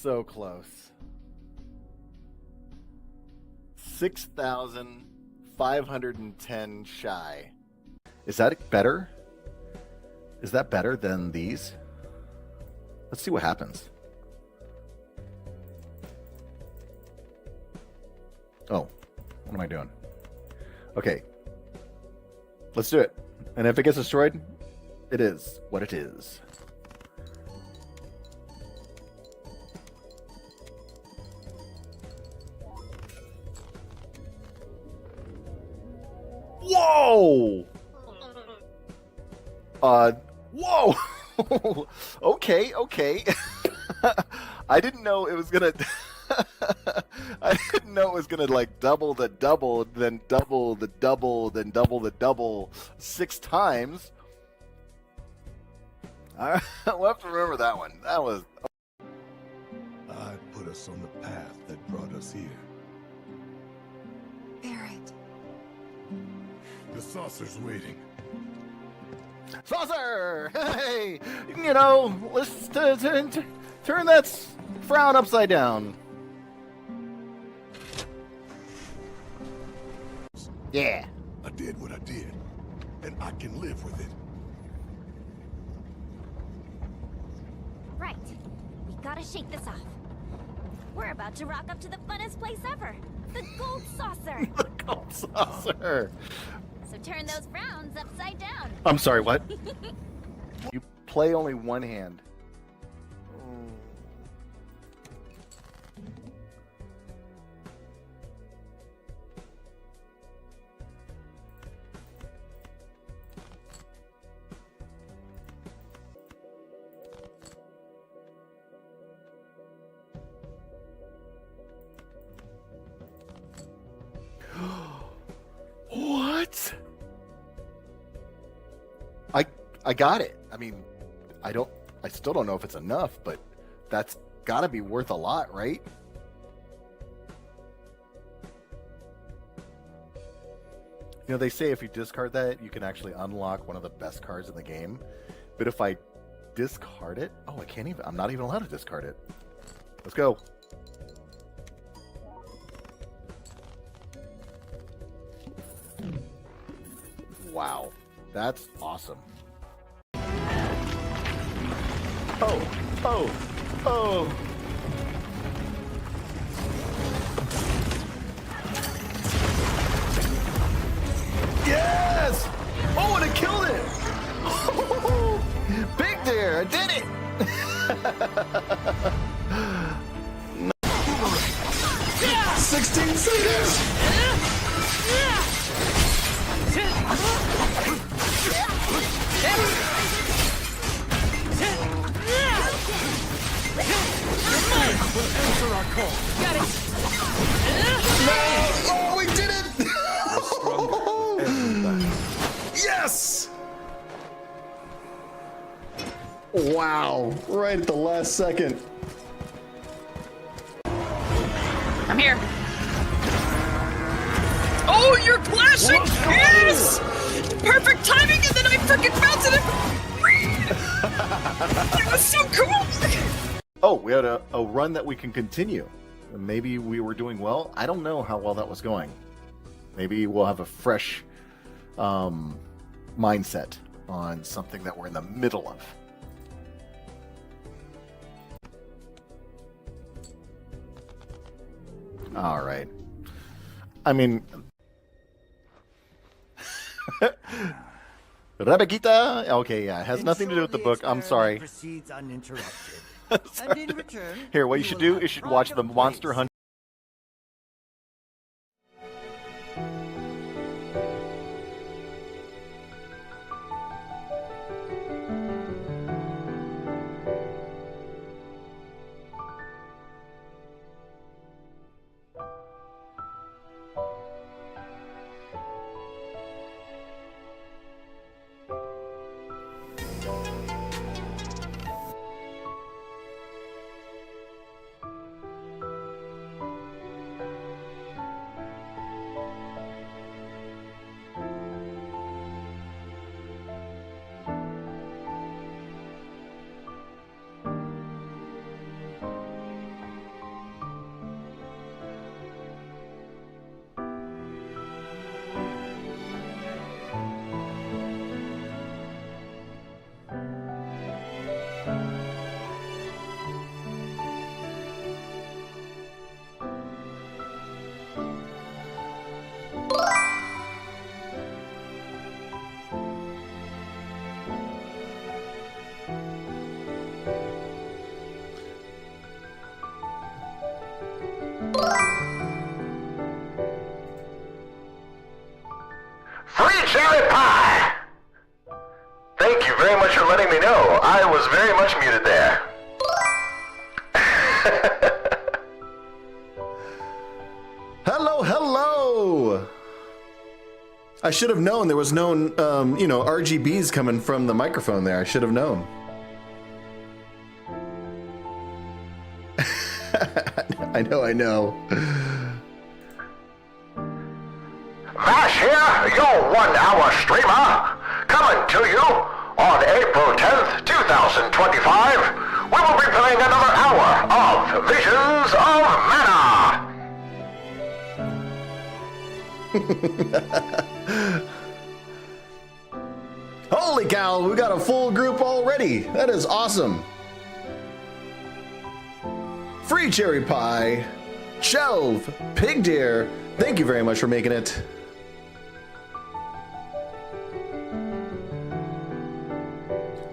so close. 6,510 shy. Is that better? Is that better than these? Let's see what happens. Oh, what am I doing? Okay. Let's do it. And if it gets destroyed, it is what it is. Whoa! Whoa! Okay. I didn't know it was gonna... I didn't know it was gonna like double the double, then double the double, then double the double 6 times. We'll have to remember that one. That was... I put us on the path that brought us here. Barrett. The saucer's waiting. Saucer! Hey! You know, let's turn that frown upside down. Yeah. I did what I did, and I can live with it. Right. We gotta shake this off. We're about to rock up to the funnest place ever. The gold saucer. The gold saucer. So turn those frowns upside down. I'm sorry, what? You play only one hand. What? I got it. I mean, I still don't know if it's enough, but that's gotta be worth a lot, right? You know, they say if you discard that, you can actually unlock one of the best cards in the game. But if I discard it, oh, I'm not even allowed to discard it. Let's go. Wow, that's awesome. Oh. Yes! Oh, and it killed it! Oh, big there, I did it! 16 seconds! Answer our call. Got it. No! Oh, we did it! Yes! Wow, right at the last second. I'm here. Oh, you're clashing! Yes! Perfect timing, and then I freaking bounced it. That was so cool! Oh, we had a run that we can continue. Maybe we were doing well. I don't know how well that was going. Maybe we'll have a fresh mindset on something that we're in the middle of. All right. I mean, Rebecca. Okay, yeah, it has nothing to do with the book. I'm sorry. Proceeds uninterrupted. Sorry. And in return, Here, what you should do is you should watch the Monster Hunter. Hello, hello! I should have known there was no, you know, RGBs coming from the microphone there. I should have known. I know. Vashh here, your 1 hour streamer. Coming to you on April 10th, 2025. We will be playing another hour of Visions of Mana. Holy cow, we got a full group already. That is awesome. Free cherry pie, Shelve, Pig Deer, thank you very much for making it.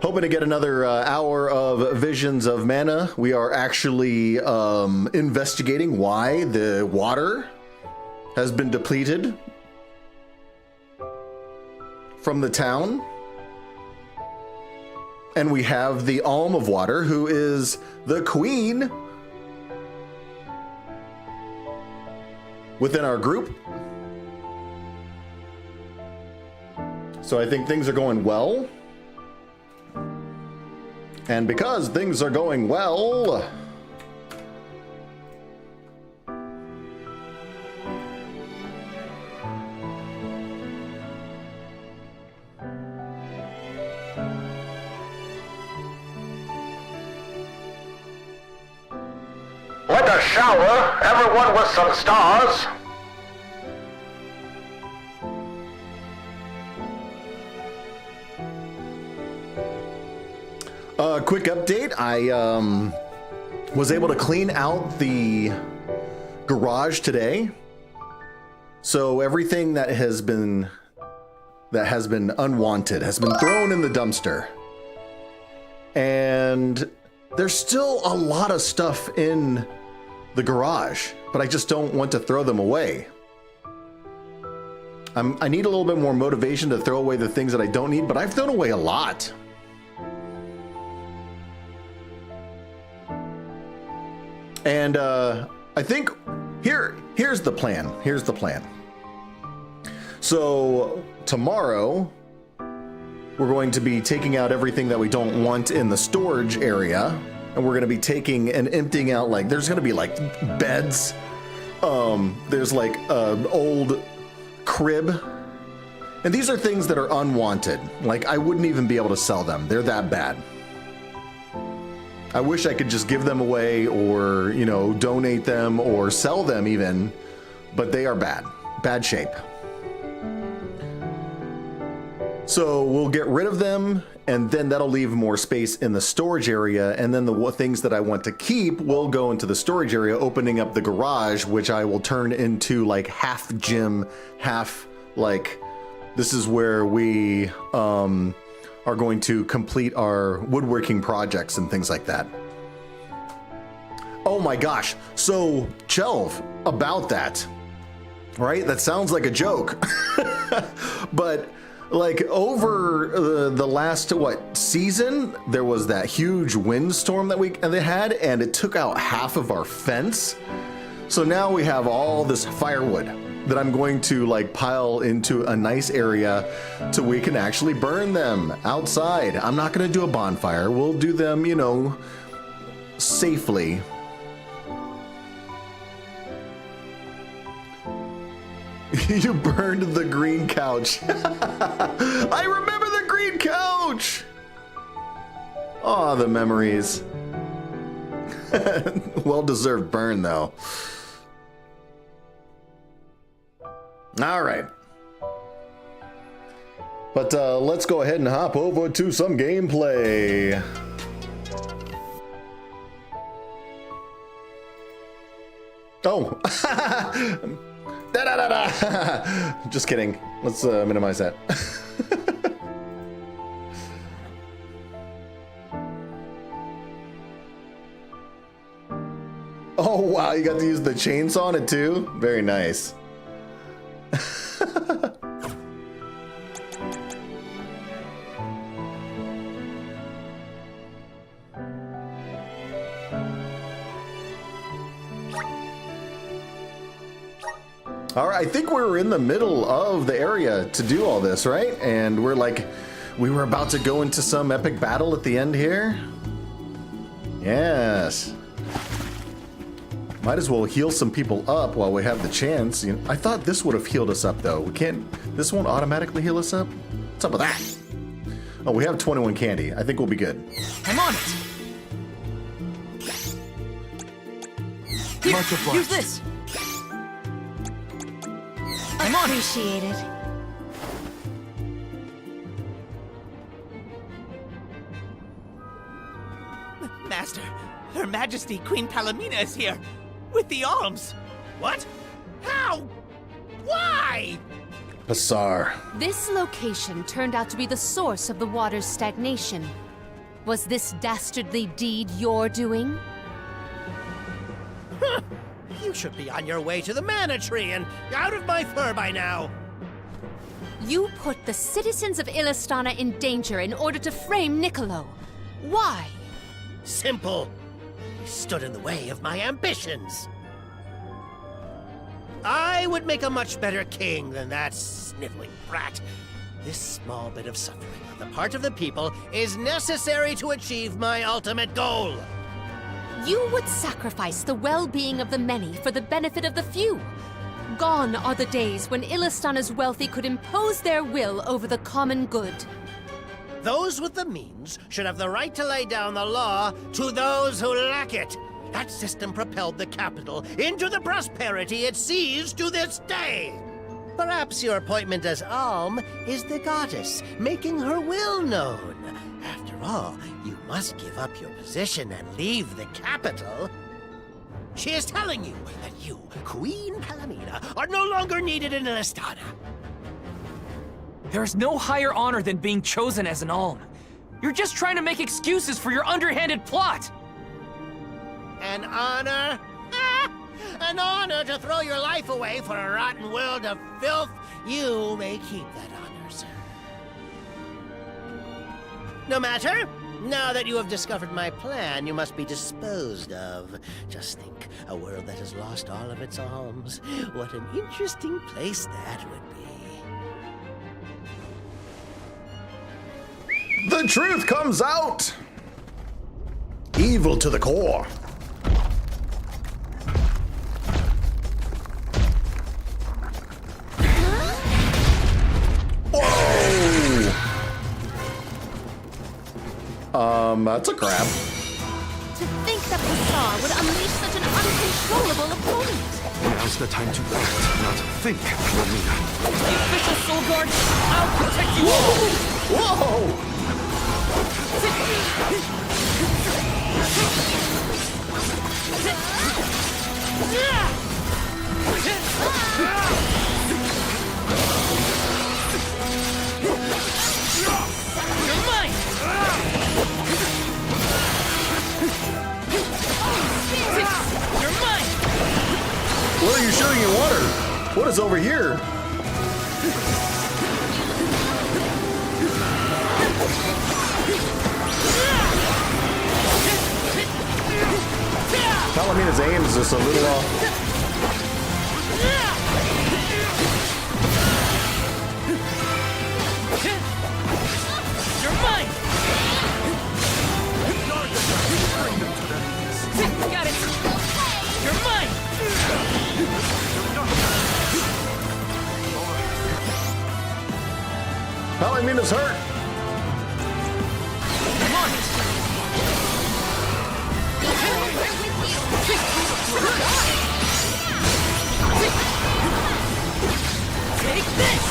Hoping to get another hour of Visions of Mana. We are actually investigating why the water has been depleted from the town. And we have the Alm of Water, who is the queen within our group. So I think things are going well. And because things are going well, Let us shower everyone with some stars. Quick update, I was able to clean out the garage today. So everything that has been unwanted has been thrown in the dumpster. And there's still a lot of stuff in the garage, but I just don't want to throw them away. I need a little bit more motivation to throw away the things that I don't need, but I've thrown away a lot. And I think here's the plan. Here's the plan. So tomorrow we're going to be taking out everything that we don't want in the storage area, and we're going to be taking and emptying out, like, there's going to be like beds. There's like an old crib. And these are things that are unwanted. Like, I wouldn't even be able to sell them. They're that bad. I wish I could just give them away or, you know, donate them or sell them even, but they are bad shape. So we'll get rid of them, and then that'll leave more space in the storage area. And then the things that I want to keep will go into the storage area, opening up the garage, which I will turn into like half gym, half like, this is where we, are going to complete our woodworking projects and things like that. Oh my gosh. So, Shelve, about that, right? That sounds like a joke. But like over the last, season, there was that huge windstorm that they had, and it took out half of our fence. So now we have all this firewood that I'm going to like pile into a nice area so we can actually burn them outside. I'm not going to do a bonfire. We'll do them, you know, safely. You burned the green couch. I remember the green couch. Oh, the memories. Well-deserved burn, though. All right. But let's go ahead and hop over to some gameplay. Oh. Da-da-da-da. Just kidding. Let's minimize that. Oh, wow. You got to use the chainsaw on it, too? Very nice. All right, I think we were in the middle of the area to do all this, right? And we were about to go into some epic battle at the end here. Yes. Might as well heal some people up while we have the chance. You know, I thought this would have healed us up, though. We can't. This won't automatically heal us up. What's up with that? Oh, we have 21 candy. I think we'll be good. I'm on it. Here, Much obliged. use this. I'm on it. Appreciate it. Master, Her Majesty Queen Palomina is here with the alms. What? How? Why? Passar. This location turned out to be the source of the water's stagnation. Was this dastardly deed your doing? You should be on your way to the mana tree and out of my fur by now. You put the citizens of Illystana in danger in order to frame Niccolo. Why? Simple. He stood in the way of my ambitions. I would make a much better king than that sniveling brat. This small bit of suffering on the part of the people is necessary to achieve my ultimate goal. You would sacrifice the well-being of the many for the benefit of the few. Gone are the days when Illystana's wealthy could impose their will over the common good. Those with the means should have the right to lay down the law to those who lack it. That system propelled the capital into the prosperity it sees to this day. Perhaps your appointment as Alm is the goddess, making her will known. After all, you must give up your position and leave the capital. She is telling you that you, Queen Palomina, are no longer needed in Illystana. There's no higher honor than being chosen as an alm. You're just trying to make excuses for your underhanded plot. An honor? An honor to throw your life away for a rotten world of filth? You may keep that honor, sir. No matter. Now that you have discovered my plan, you must be disposed of. Just think, a world that has lost all of its alms. What an interesting place that would be. The truth comes out! Evil to the core. That's a crab. To think that Passar would unleash such an uncontrollable opponent. Now's the time to act, not think, Palomina. The official soul guard, I'll protect you all. Whoa! You're mine. You're mine. What are you shooting in water? What is over here? Palomina's aim is just a little off. You're mine. Got it. You're mine. Palomina's hurt. I'm on it. Take this.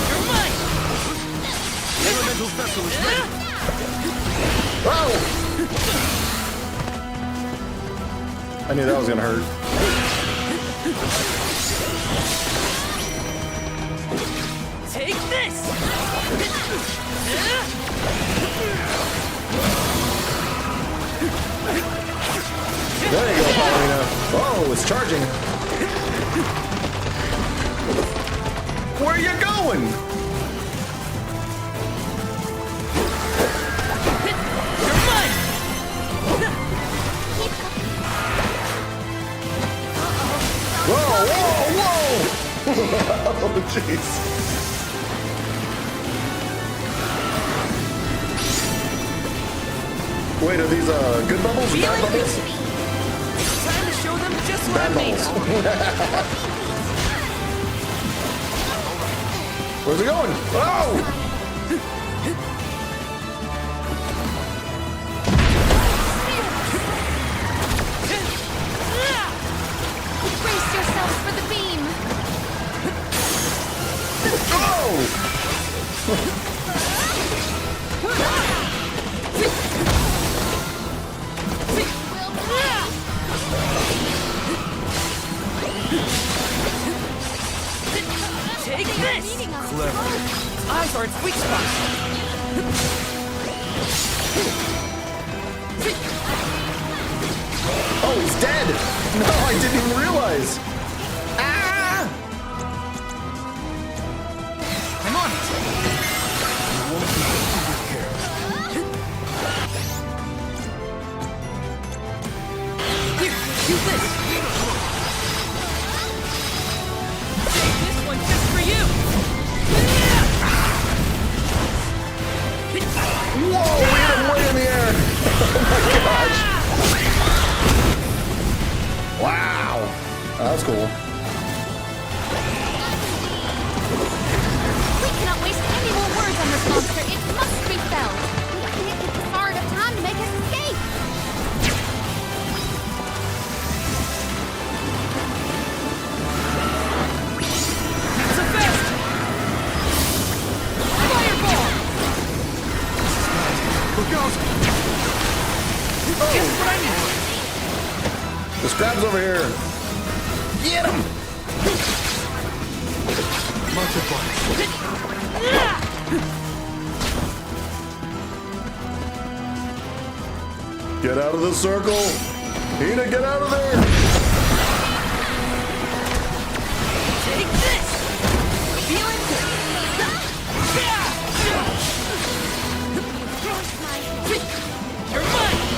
You're mine. Elemental vessel is ready. Oh! I knew that was gonna hurt. Take this. There you go, Palomina. Oh, it's charging. going? You're mine! Whoa, whoa, whoa! Oh, jeez. Wait, are these good bubbles or bad bubbles? Time to show them just what Bad I'm made bubbles. of. Where's it going? Oh! Brace yourselves for the beam. Oh! Take this! Eyes are its weak spot. Oh, he's dead! No, I didn't even realize! Ah! I'm on it. Here, use this. Take this one just for you. Whoa, we hit him way in the air! Oh my gosh! Wow! That was cool. We cannot waste any more words on this monster. It must be felled. We can't give the far enough time to make us escape. So fast! Fireball! Look out! Just what I need. The scrab's over here. Get him! Much advice. Get out of the circle! Hina, get out of there! Take this! Feeling good. You're mine! You're mine!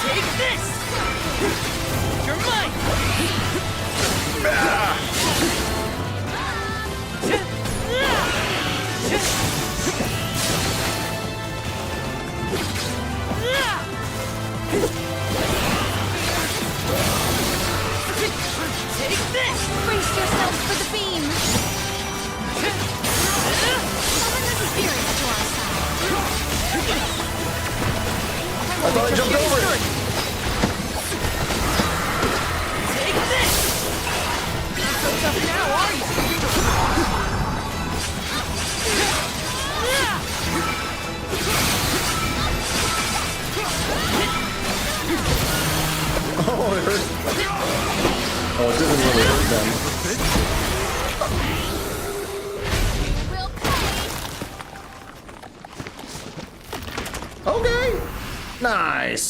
Take this! You're mine! Take this! Brace yourselves for the beam. Summon the spirits to our side. I thought I jumped over it! Take this! Not so tough now, are you? Oh, it hurt. Oh, it didn't really hurt them. We'll pay. Okay! Nice!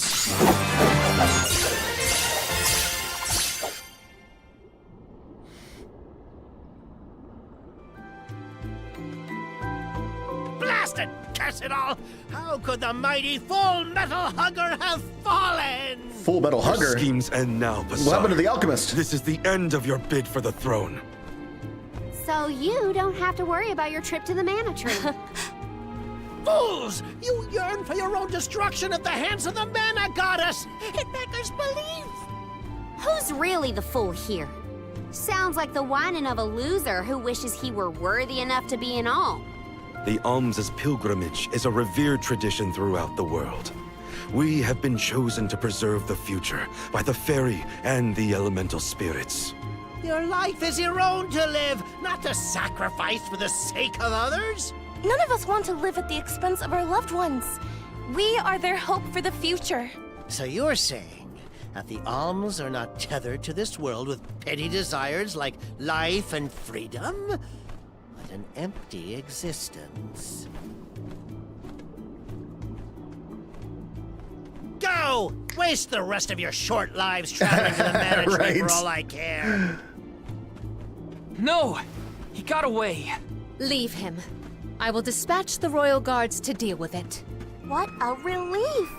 Blast it! Curse it all! How could the mighty Full Metal Hugger have fallen? Full Metal Hugger? Schemes end now, Bassar. What happened to the alchemist? This is the end of your bid for the throne. So you don't have to worry about your trip to the mana tree. Fools! You yearn for your own destruction at the hands of the mana goddess! It beggars belief! Who's really the fool here? Sounds like the whining of a loser who wishes he were worthy enough to be an Alm. The Alm's pilgrimage is a revered tradition throughout the world. We have been chosen to preserve the future by the fairy and the elemental spirits. Your life is your own to live, not to sacrifice for the sake of others. None of us want to live at the expense of our loved ones. We are their hope for the future. So you're saying that the Alms are not tethered to this world with petty desires like life and freedom, but an empty existence. Go! Waste the rest of your short lives traveling to the management Right. for all I care. No! He got away. Leave him. I will dispatch the royal guards to deal with it. What a relief!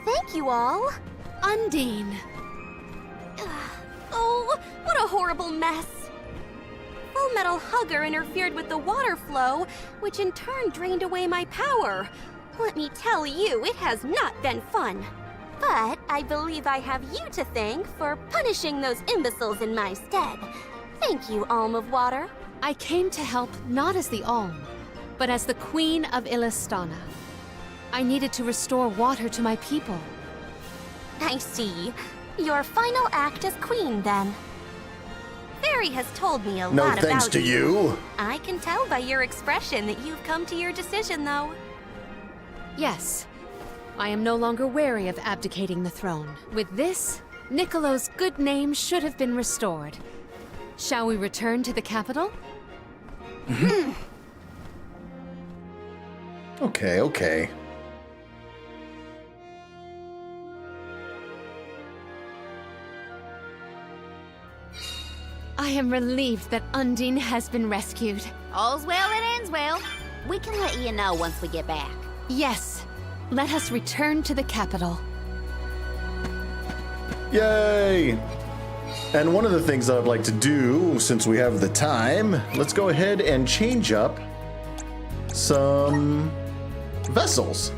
Thank you all! Undine. Oh, what a horrible mess! Full Metal Hugger interfered with the water flow, which in turn drained away my power. Let me tell you, it has not been fun. But I believe I have you to thank for punishing those imbeciles in my stead. Thank you, Alm of Water. I came to help not as the Alm, but as the Queen of Illystana. I needed to restore water to my people. I see. Your final act as queen, then. Fairy has told me a No lot thanks about to you. I can tell by your expression that you've come to your decision, though. Yes, I am no longer wary of abdicating the throne. With this, Niccolo's good name should have been restored. Shall we return to the capital? Okay. I am relieved that Undine has been rescued. All's well that ends well. We can let you know once we get back. Yes, let us return to the capital. Yay! And one of the things that I'd like to do, since we have the time, let's go ahead and change up some vessels.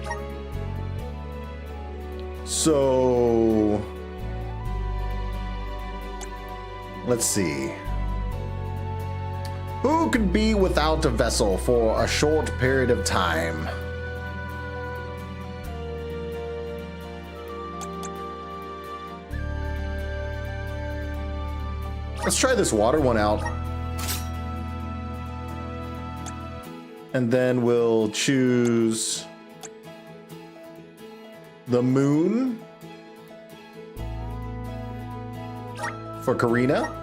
So, let's see. Who could be without a vessel for a short period of time? Let's try this water one out. And then we'll choose the moon for Karina.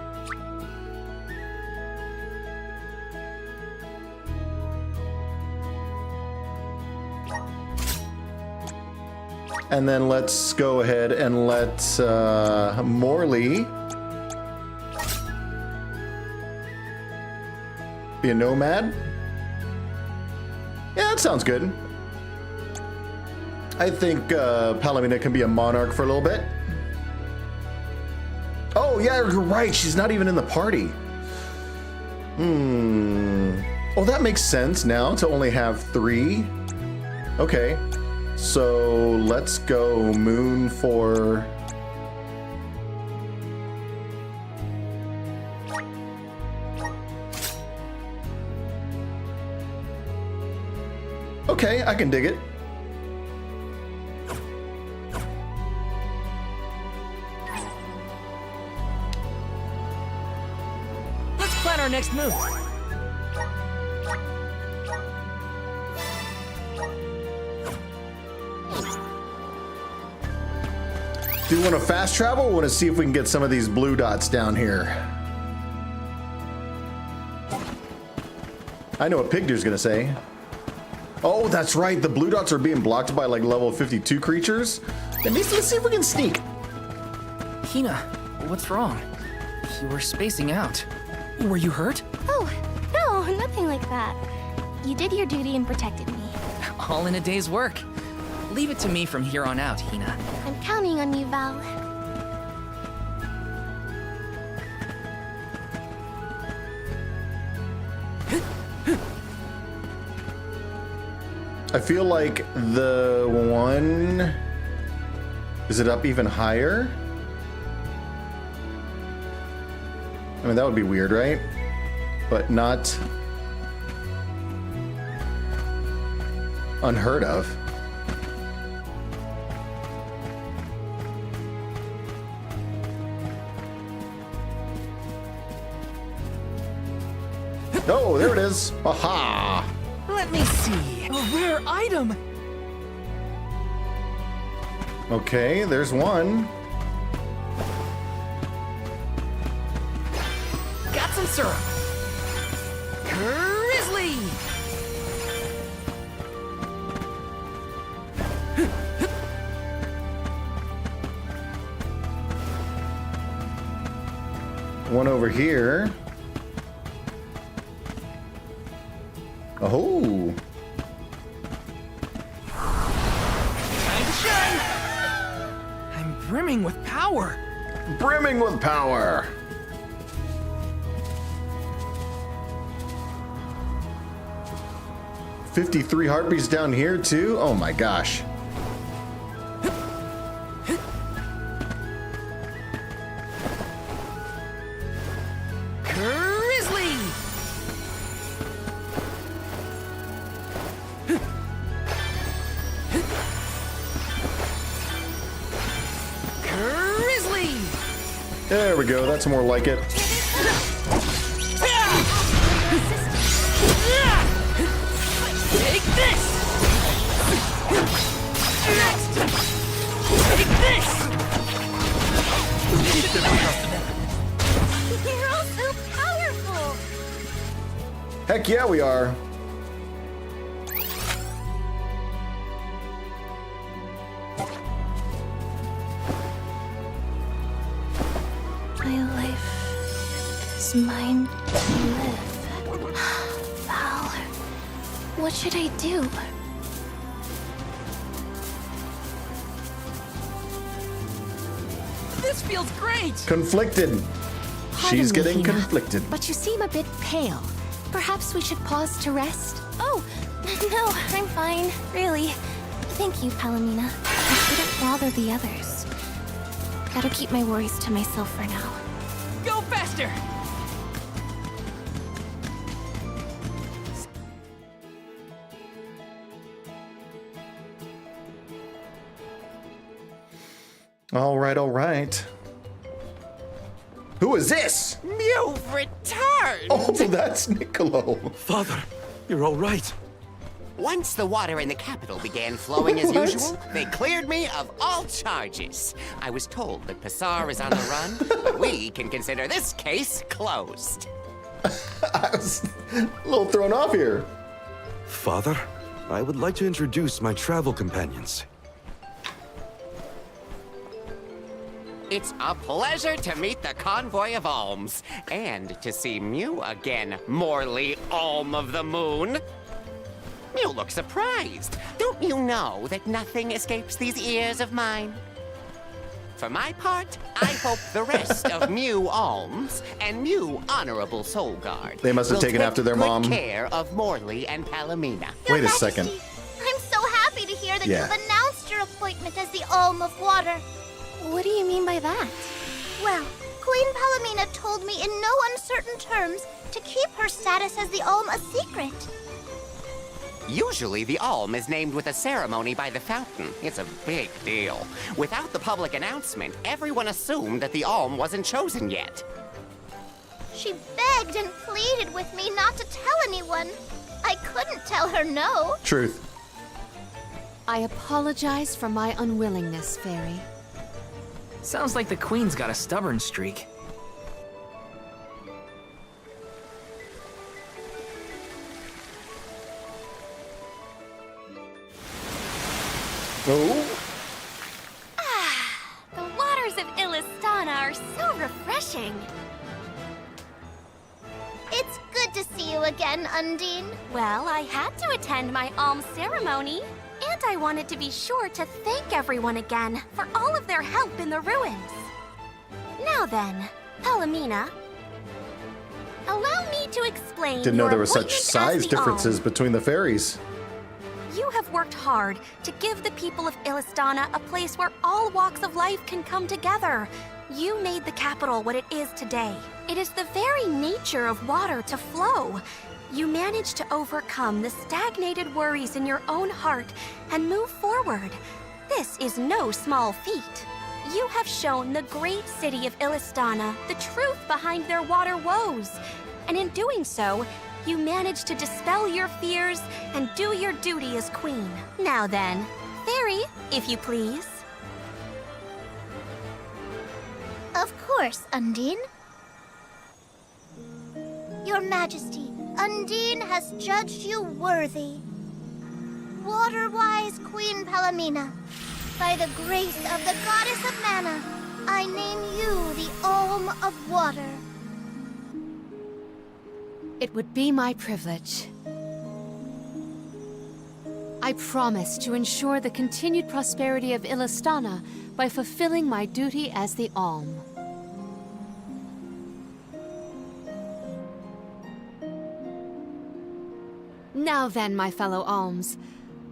And then let's go ahead and let Morley be a nomad. Yeah, that sounds good. I think Palomina can be a monarch for a little bit. Oh, yeah, you're right. She's not even in the party. Oh, that makes sense now to only have 3. Okay. So let's go moon for... Okay, I can dig it. Let's plan our next move. Do you want to fast travel or want to see if we can get some of these blue dots down here? I know what Pigdeer's gonna say. Oh, that's right. The blue dots are being blocked by like level 52 creatures. Let's see if we can sneak. Hina, what's wrong? You were spacing out. Were you hurt? Oh, no, nothing like that. You did your duty and protected me. All in a day's work. Leave it to me from here on out, Hina. I'm counting on you, Val. I feel like the one... Is it up even higher? I mean, that would be weird, right? But not unheard of. Oh, there it is. Aha! Let me see. A rare item. Okay, there's one. syrup! Grizzly! One over here. Oh. Time to shine! I'm brimming with power! Brimming with power. $53 heartbeats down here too? Oh my gosh. Grizzly! Grizzly! There we go. That's more like it. Take this! Next! Take this! You're all so powerful! Heck yeah, we are. My life is mine to live. Val, what should I do? This feels great! Conflicted. She's Pardon me, getting Hina, conflicted. But you seem a bit pale. Perhaps we should pause to rest? Oh, no, I'm fine, really. Thank you, Palomina. I shouldn't bother the others. Gotta keep my worries to myself for now. Go faster! All right, all right. Who is this? You've returned! Oh, that's Niccolo. Father, you're all right. Once the water in the capital began flowing as What? usual, they cleared me of all charges. I was told that Passar is on the run, but we can consider this case closed. I was a little thrown off here. Father, I would like to introduce my travel companions. It's a pleasure to meet the convoy of alms, and to see Mew again, Morley Alm of the Moon. You look surprised. Don't you know that nothing escapes these ears of mine? For my part, I hope the rest of Mew Alms and Mew Honorable Soul Guard They must have will taken take after their good mom. care of Morley and Palomina. Your Wait a second. Majesty, I'm so happy to hear that Yeah. you've announced your appointment as the Alm of Water. What do you mean by that? Well, Queen Palomina told me in no uncertain terms to keep her status as the Alm a secret. Usually, the Alm is named with a ceremony by the fountain. It's a big deal. Without the public announcement, everyone assumed that the Alm wasn't chosen yet. She begged and pleaded with me not to tell anyone. I couldn't tell her no. Truth. I apologize for my unwillingness, Fairy. Sounds like the Queen's got a stubborn streak. Oh, The waters of Illystana are so refreshing. It's good to see you again, Undine. Well, I had to attend my alms ceremony, and I wanted to be sure to thank everyone again for all of their help in the ruins. Now then, Palomina, allow me to explain. didn't know your there were such appointment as size the differences Alm. between the fairies. You have worked hard to give the people of Illystana a place where all walks of life can come together. You made the capital what it is today. It is the very nature of water to flow. You managed to overcome the stagnated worries in your own heart and move forward. This is no small feat. You have shown the great city of Illystana the truth behind their water woes. And in doing so, you managed to dispel your fears and do your duty as queen. Now then, Fairy, if you please. Of course, Undine. Your Majesty, Undine has judged you worthy. Water-wise Queen Palomina, by the grace of the Goddess of Mana, I name you the Alm of Water. It would be my privilege. I promise to ensure the continued prosperity of Illystana by fulfilling my duty as the Alm. Now then, my fellow Alms,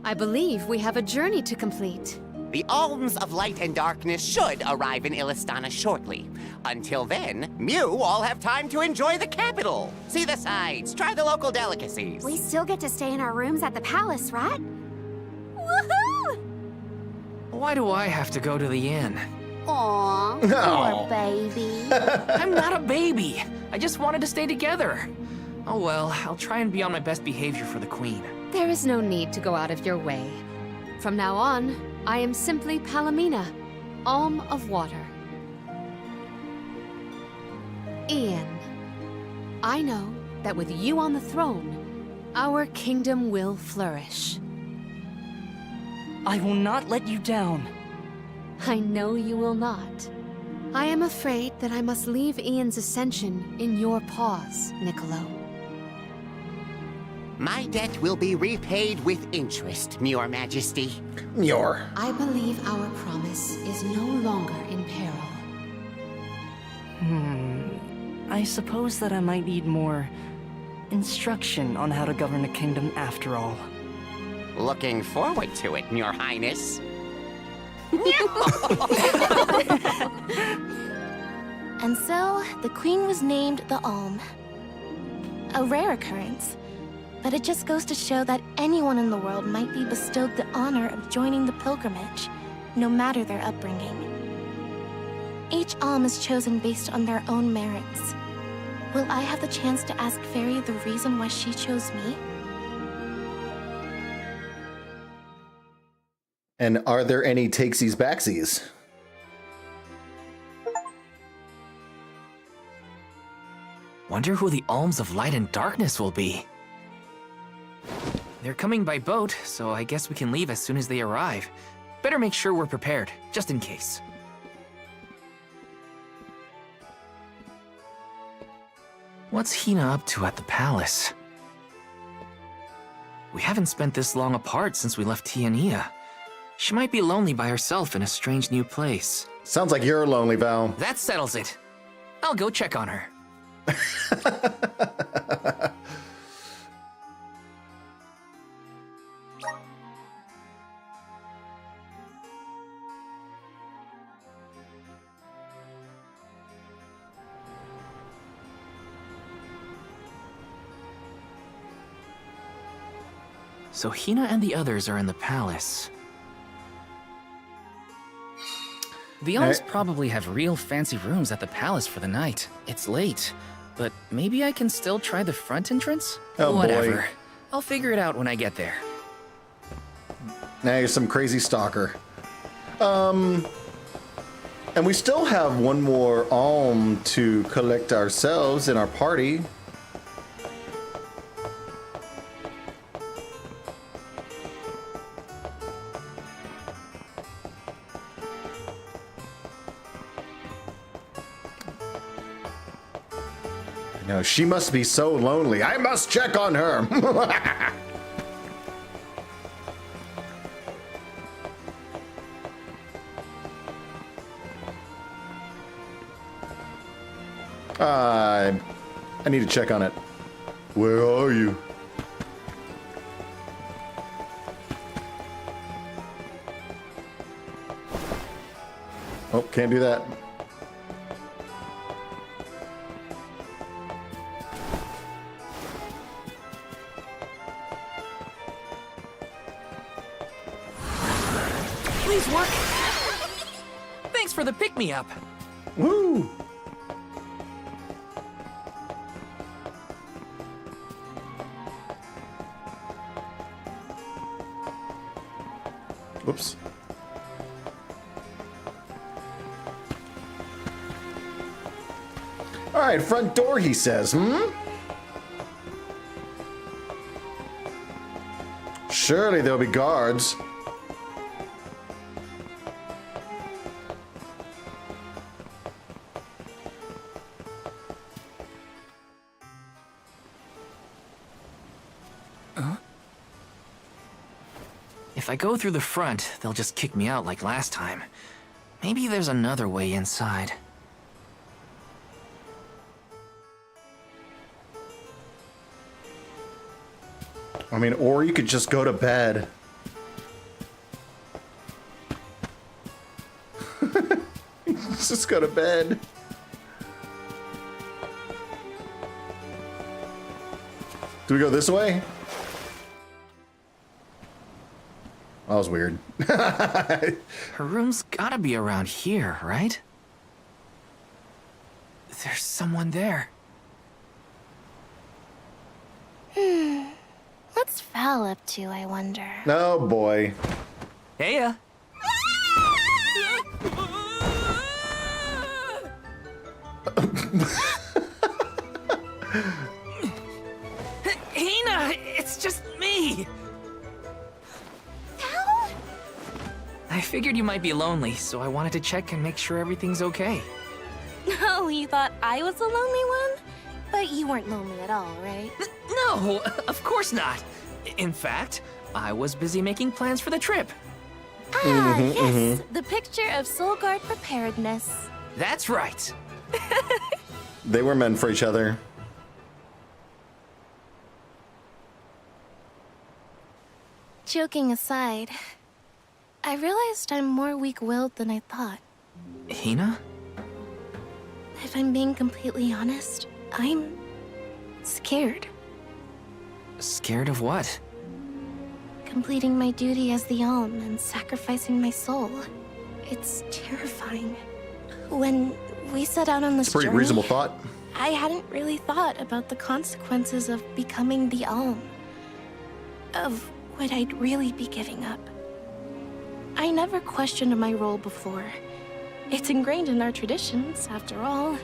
I believe we have a journey to complete. The Alms of Light and Darkness should arrive in Illystana shortly. Until then, Mew all have time to enjoy the capital. See the sights, try the local delicacies. We still get to stay in our rooms at the palace, right? Woohoo! Why do I have to go to the inn? Aw, poor baby. I'm not a baby. I just wanted to stay together. Oh well, I'll try and be on my best behavior for the queen. There is no need to go out of your way. From now on, I am simply Palomina, Alm of Water. Ian, I know that with you on the throne, our kingdom will flourish. I will not let you down. I know you will not. I am afraid that I must leave Ian's ascension in your paws, Niccolo. My debt will be repaid with interest, Your Majesty. Your. I believe our promise is no longer in peril. I suppose that I might need more instruction on how to govern a kingdom after all. Looking forward to it, Your Highness. And so, the queen was named the Alm. A rare occurrence, but it just goes to show that anyone in the world might be bestowed the honor of joining the pilgrimage, no matter their upbringing. Each Alm is chosen based on their own merits. Will I have the chance to ask Fairy the reason why she chose me? And are there any takesies backsies? Wonder who the Alms of Light and Darkness will be. They're coming by boat, so I guess we can leave as soon as they arrive. Better make sure we're prepared, just in case. What's Hina up to at the palace? We haven't spent this long apart since we left Tiania. She might be lonely by herself in a strange new place. Sounds like you're lonely, Val. That settles it. I'll go check on her. So Hina and the others are in the palace. The Alms probably have real fancy rooms at the palace for the night. It's late, but maybe I can still try the front entrance? Oh, whatever. boy. I'll figure it out when I get there. Now you're some crazy stalker. And we still have one more alm to collect ourselves in our party. No, she must be so lonely. I must check on her. I need to check on it. Where are you? Oh, can't do that. Please work. Thanks for the pick-me-up. Woo! Whoops. All right, front door, he says. Surely there'll be guards. If I go through the front, they'll just kick me out like last time. Maybe there's another way inside. I mean, or you could just go to bed. Just go to bed. Do we go this way? That was weird. Her room's gotta be around here, right? There's someone there. What's Val up to, I wonder? Oh boy. Heya. Hina, it's just me. Val? I figured you might be lonely, so I wanted to check and make sure everything's okay. Oh, you thought I was the lonely one? But you weren't lonely at all, right? No, of course not. In fact, I was busy making plans for the trip. Ah, yes, the picture of Soul Guard preparedness. That's right. They were meant for each other. Joking aside, I realized I'm more weak-willed than I thought. Hina? If I'm being completely honest, I'm scared. Scared of what? Completing my duty as the Alm and sacrificing my soul. It's terrifying. When we set out on this It's a pretty journey, reasonable thought. I hadn't really thought about the consequences of becoming the Alm. Of what I'd really be giving up. I never questioned my role before. It's ingrained in our traditions, after all.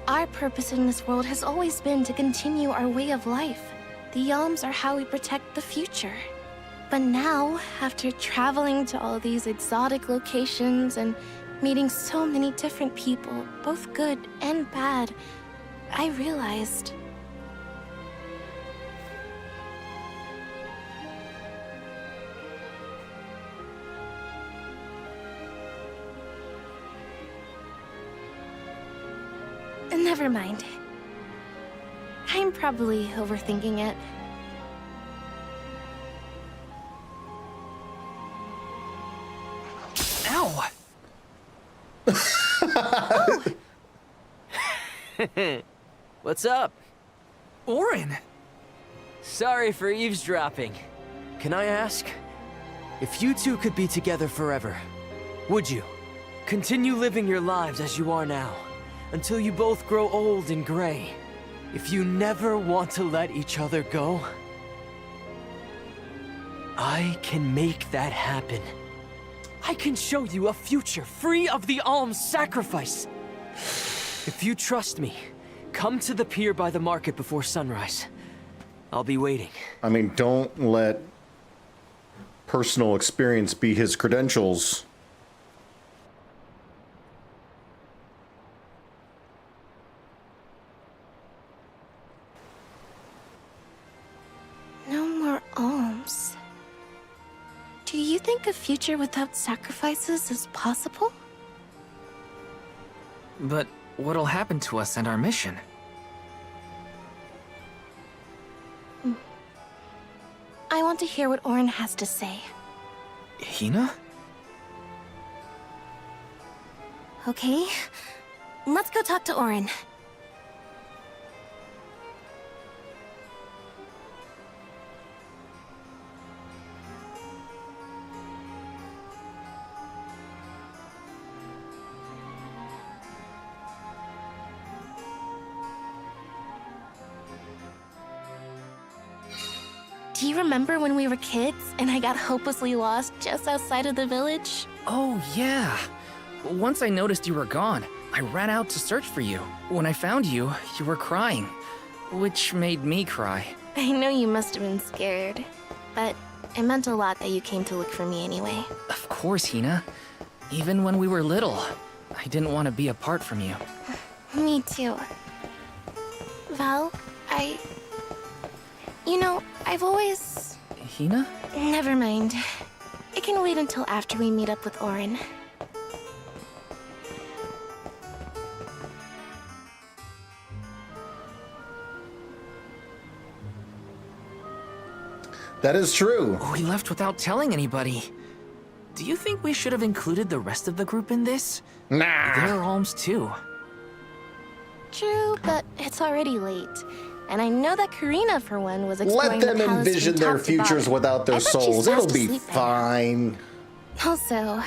Our purpose in this world has always been to continue our way of life. The Alms are how we protect the future. But now, after traveling to all these exotic locations and meeting so many different people, both good and bad, I realized... Never mind. I'm probably overthinking it. Ow! What's up? Orin! Sorry for eavesdropping. Can I ask? If you two could be together forever, would you? Continue living your lives as you are now, until you both grow old and gray. If you never want to let each other go, I can make that happen. I can show you a future free of the Alm's sacrifice. If you trust me, come to the pier by the market before sunrise. I'll be waiting. I mean, don't let personal experience be his credentials. No more alms. Do you think a future without sacrifices is possible? But what'll happen to us and our mission? I want to hear what Orin has to say. Hina? Okay, let's go talk to Orin. Do you remember when we were kids and I got hopelessly lost just outside of the village? Oh, yeah. Once I noticed you were gone, I ran out to search for you. When I found you, you were crying, which made me cry. I know you must have been scared. but it meant a lot that you came to look for me anyway. Of course, Hina. Even when we were little, I didn't want to be apart from you. Me too. Val, You know, I've always... Hina? Never mind. It can wait until after we meet up with Orin. That is true. We left without telling anybody. Do you think we should have included the rest of the group in this? Nah. They're alms too. True, but it's already late. And I know that Karina, for one, was exploring Let them the palace envision we their talked about. futures without their I bet she's souls. fast It'll be asleep there. fine. Also,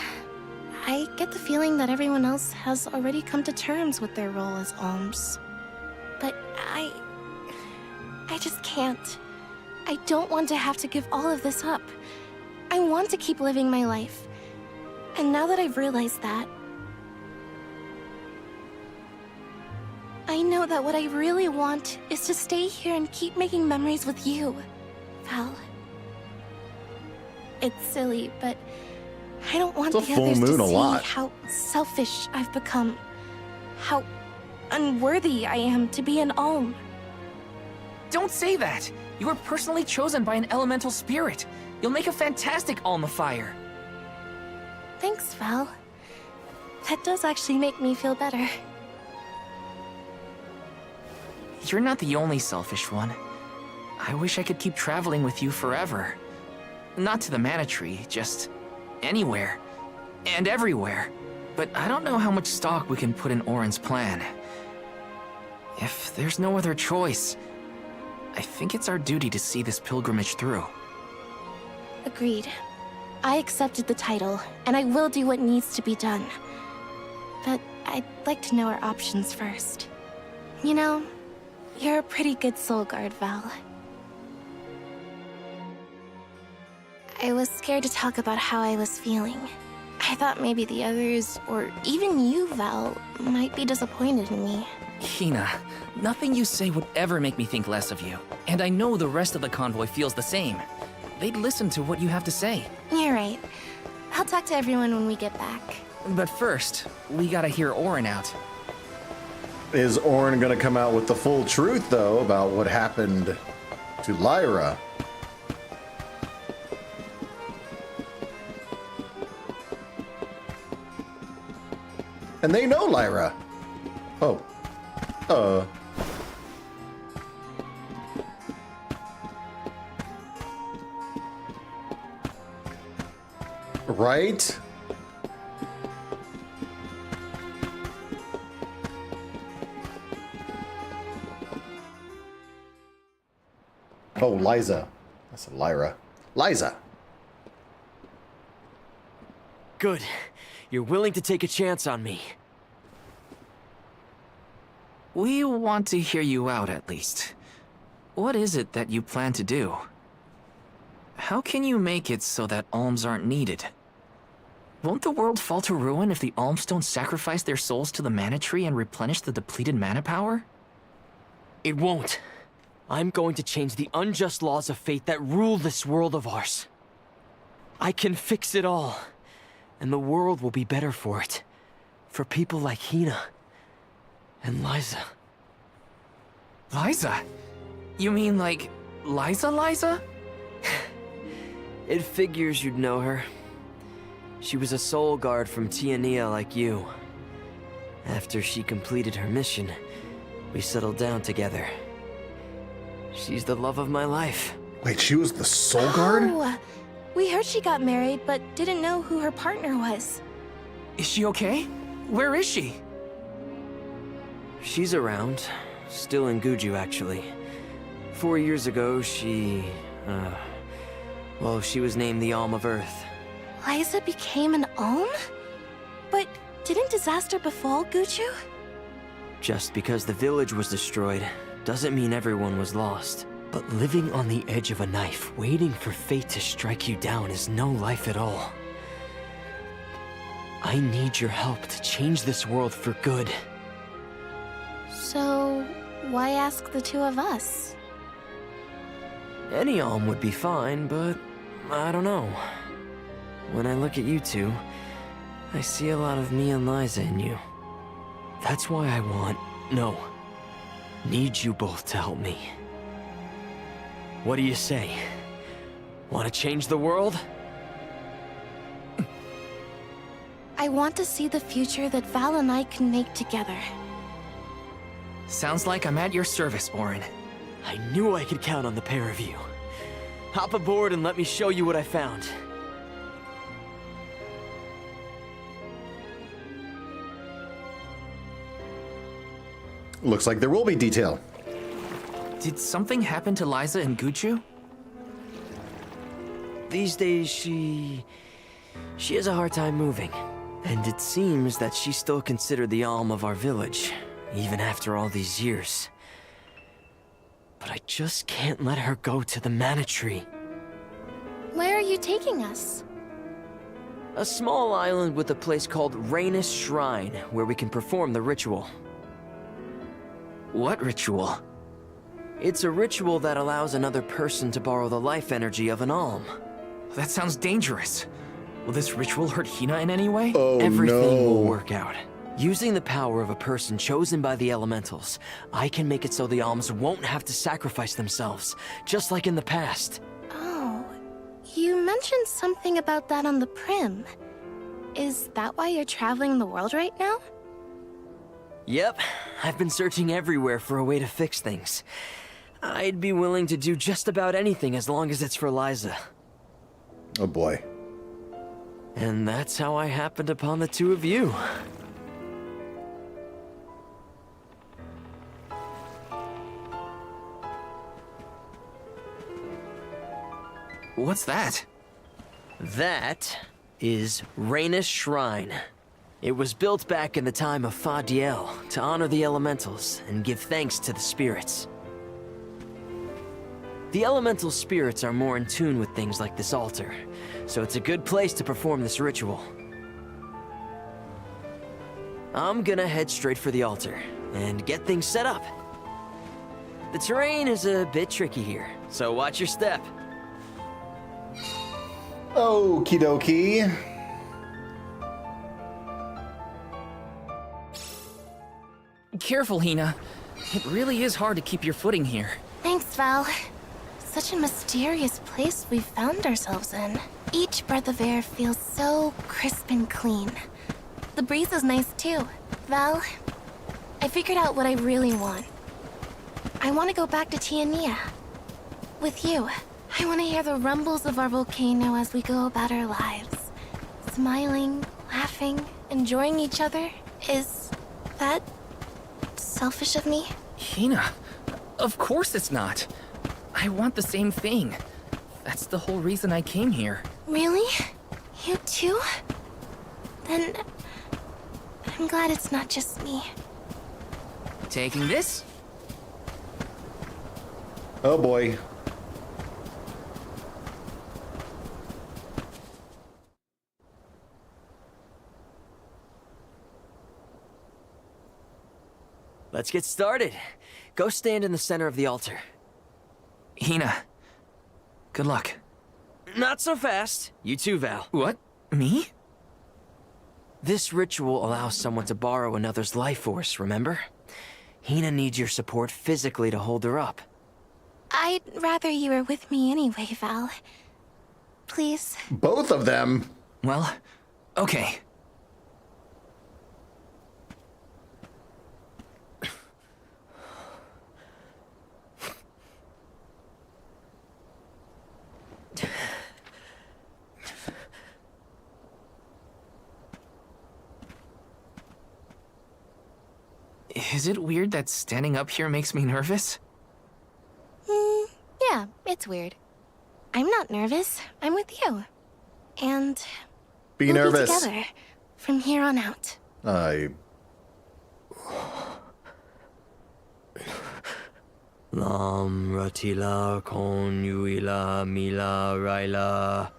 I get the feeling that everyone else has already come to terms with their role as alms. But I just can't. I don't want to have to give all of this up. I want to keep living my life. And now that I've realized that, I know that what I really want is to stay here and keep making memories with you, Val. It's silly, but I don't want It's the a full others moon to a see lot. how selfish I've become. How unworthy I am to be an alm. Don't say that! You were personally chosen by an elemental spirit. You'll make a fantastic Alm of Fire. Thanks, Val. That does actually make me feel better. You're not the only selfish one. I wish I could keep traveling with you forever. Not to the Mana Tree, just anywhere. And everywhere. But I don't know how much stock we can put in Orin's plan. If there's no other choice, I think it's our duty to see this pilgrimage through. Agreed. I accepted the title, and I will do what needs to be done. But I'd like to know our options first. You know, you're a pretty good soul guard, Val. I was scared to talk about how I was feeling. I thought maybe the others, or even you, Val, might be disappointed in me. Hina, nothing you say would ever make me think less of you. And I know the rest of the convoy feels the same. They'd listen to what you have to say. You're right. I'll talk to everyone when we get back. But first, we gotta hear Orin out. Is Orin gonna come out with the full truth, though, about what happened to Lyra? And they know Lyra. Oh. Right? Oh, Liza. That's Lyra. Liza. Good. You're willing to take a chance on me. We want to hear you out, at least. What is it that you plan to do? How can you make it so that alms aren't needed? Won't the world fall to ruin if the alms don't sacrifice their souls to the Mana Tree and replenish the depleted mana power? It won't. I'm going to change the unjust laws of fate that rule this world of ours. I can fix it all, and the world will be better for it. For people like Hina and Liza. Liza? You mean like Liza? It figures you'd know her. She was a soul guard from Tiania like you. After she completed her mission, we settled down together. She's the love of my life. Wait, she was the soul guard? Oh, we heard she got married, but didn't know who her partner was. Is she okay? Where is she? She's around. Still in Guju, actually. 4 years ago, she was named the Alm of Earth. Liza became an alm? But didn't disaster befall Guju? Just because the village was destroyed doesn't mean everyone was lost. But living on the edge of a knife, waiting for fate to strike you down is no life at all. I need your help to change this world for good. So, why ask the two of us? Any Alm would be fine, but I don't know. When I look at you two, I see a lot of me and Liza in you. That's why I need you both to help me. What do you say? Want to change the world? I want to see the future that Val and I can make together. Sounds like I'm at your service, Orin. I knew I could count on the pair of you. Hop aboard and let me show you what I found. Looks like there will be detail. Did something happen to Liza and Guchu? These days, she has a hard time moving. And it seems that she's still considered the Alm of our village, even after all these years. But I just can't let her go to the Mana Tree. Where are you taking us? A small island with a place called Rhaenys Shrine, where we can perform the ritual. What ritual? It's a ritual that allows another person to borrow the life energy of an Alm. That sounds dangerous. Will this ritual hurt Hina in any way? Oh, Everything no. will work out. Using the power of a person chosen by the elementals, I can make it so the Alms won't have to sacrifice themselves, just like in the past. Oh, you mentioned something about that on the Prim. Is that why you're traveling the world right now? Yep, I've been searching everywhere for a way to fix things. I'd be willing to do just about anything as long as it's for Liza. Oh boy. And that's how I happened upon the two of you. What's that? That is Rhaenys Shrine. It was built back in the time of Fadiel to honor the elementals and give thanks to the spirits. The elemental spirits are more in tune with things like this altar, so it's a good place to perform this ritual. I'm gonna head straight for the altar and get things set up. The terrain is a bit tricky here, so watch your step. Okie dokie. Careful, Hina. It really is hard to keep your footing here. Thanks, Val. Such a mysterious place we found ourselves in. Each breath of air feels so crisp and clean. The breeze is nice too. Val, I figured out what I really want. I want to go back to Tiania. With you. I want to hear the rumbles of our volcano as we go about our lives. Smiling, laughing, enjoying each other. Is that selfish of me? Hina, of course it's not. I want the same thing. That's the whole reason I came here. Really? You too? Then I'm glad it's not just me. Taking this? Oh boy. Let's get started. Go stand in the center of the altar. Hina, good luck. Not so fast. You too, Val. What? Me? This ritual allows someone to borrow another's life force, remember? Hina needs your support physically to hold her up. I'd rather you were with me anyway, Val. Please. Both of them? Well, okay. Is it weird that standing up here makes me nervous? Yeah, it's weird. I'm not nervous. I'm with you. And Be we'll nervous. Be together from here on out. Lam ratila kon yuila mila raila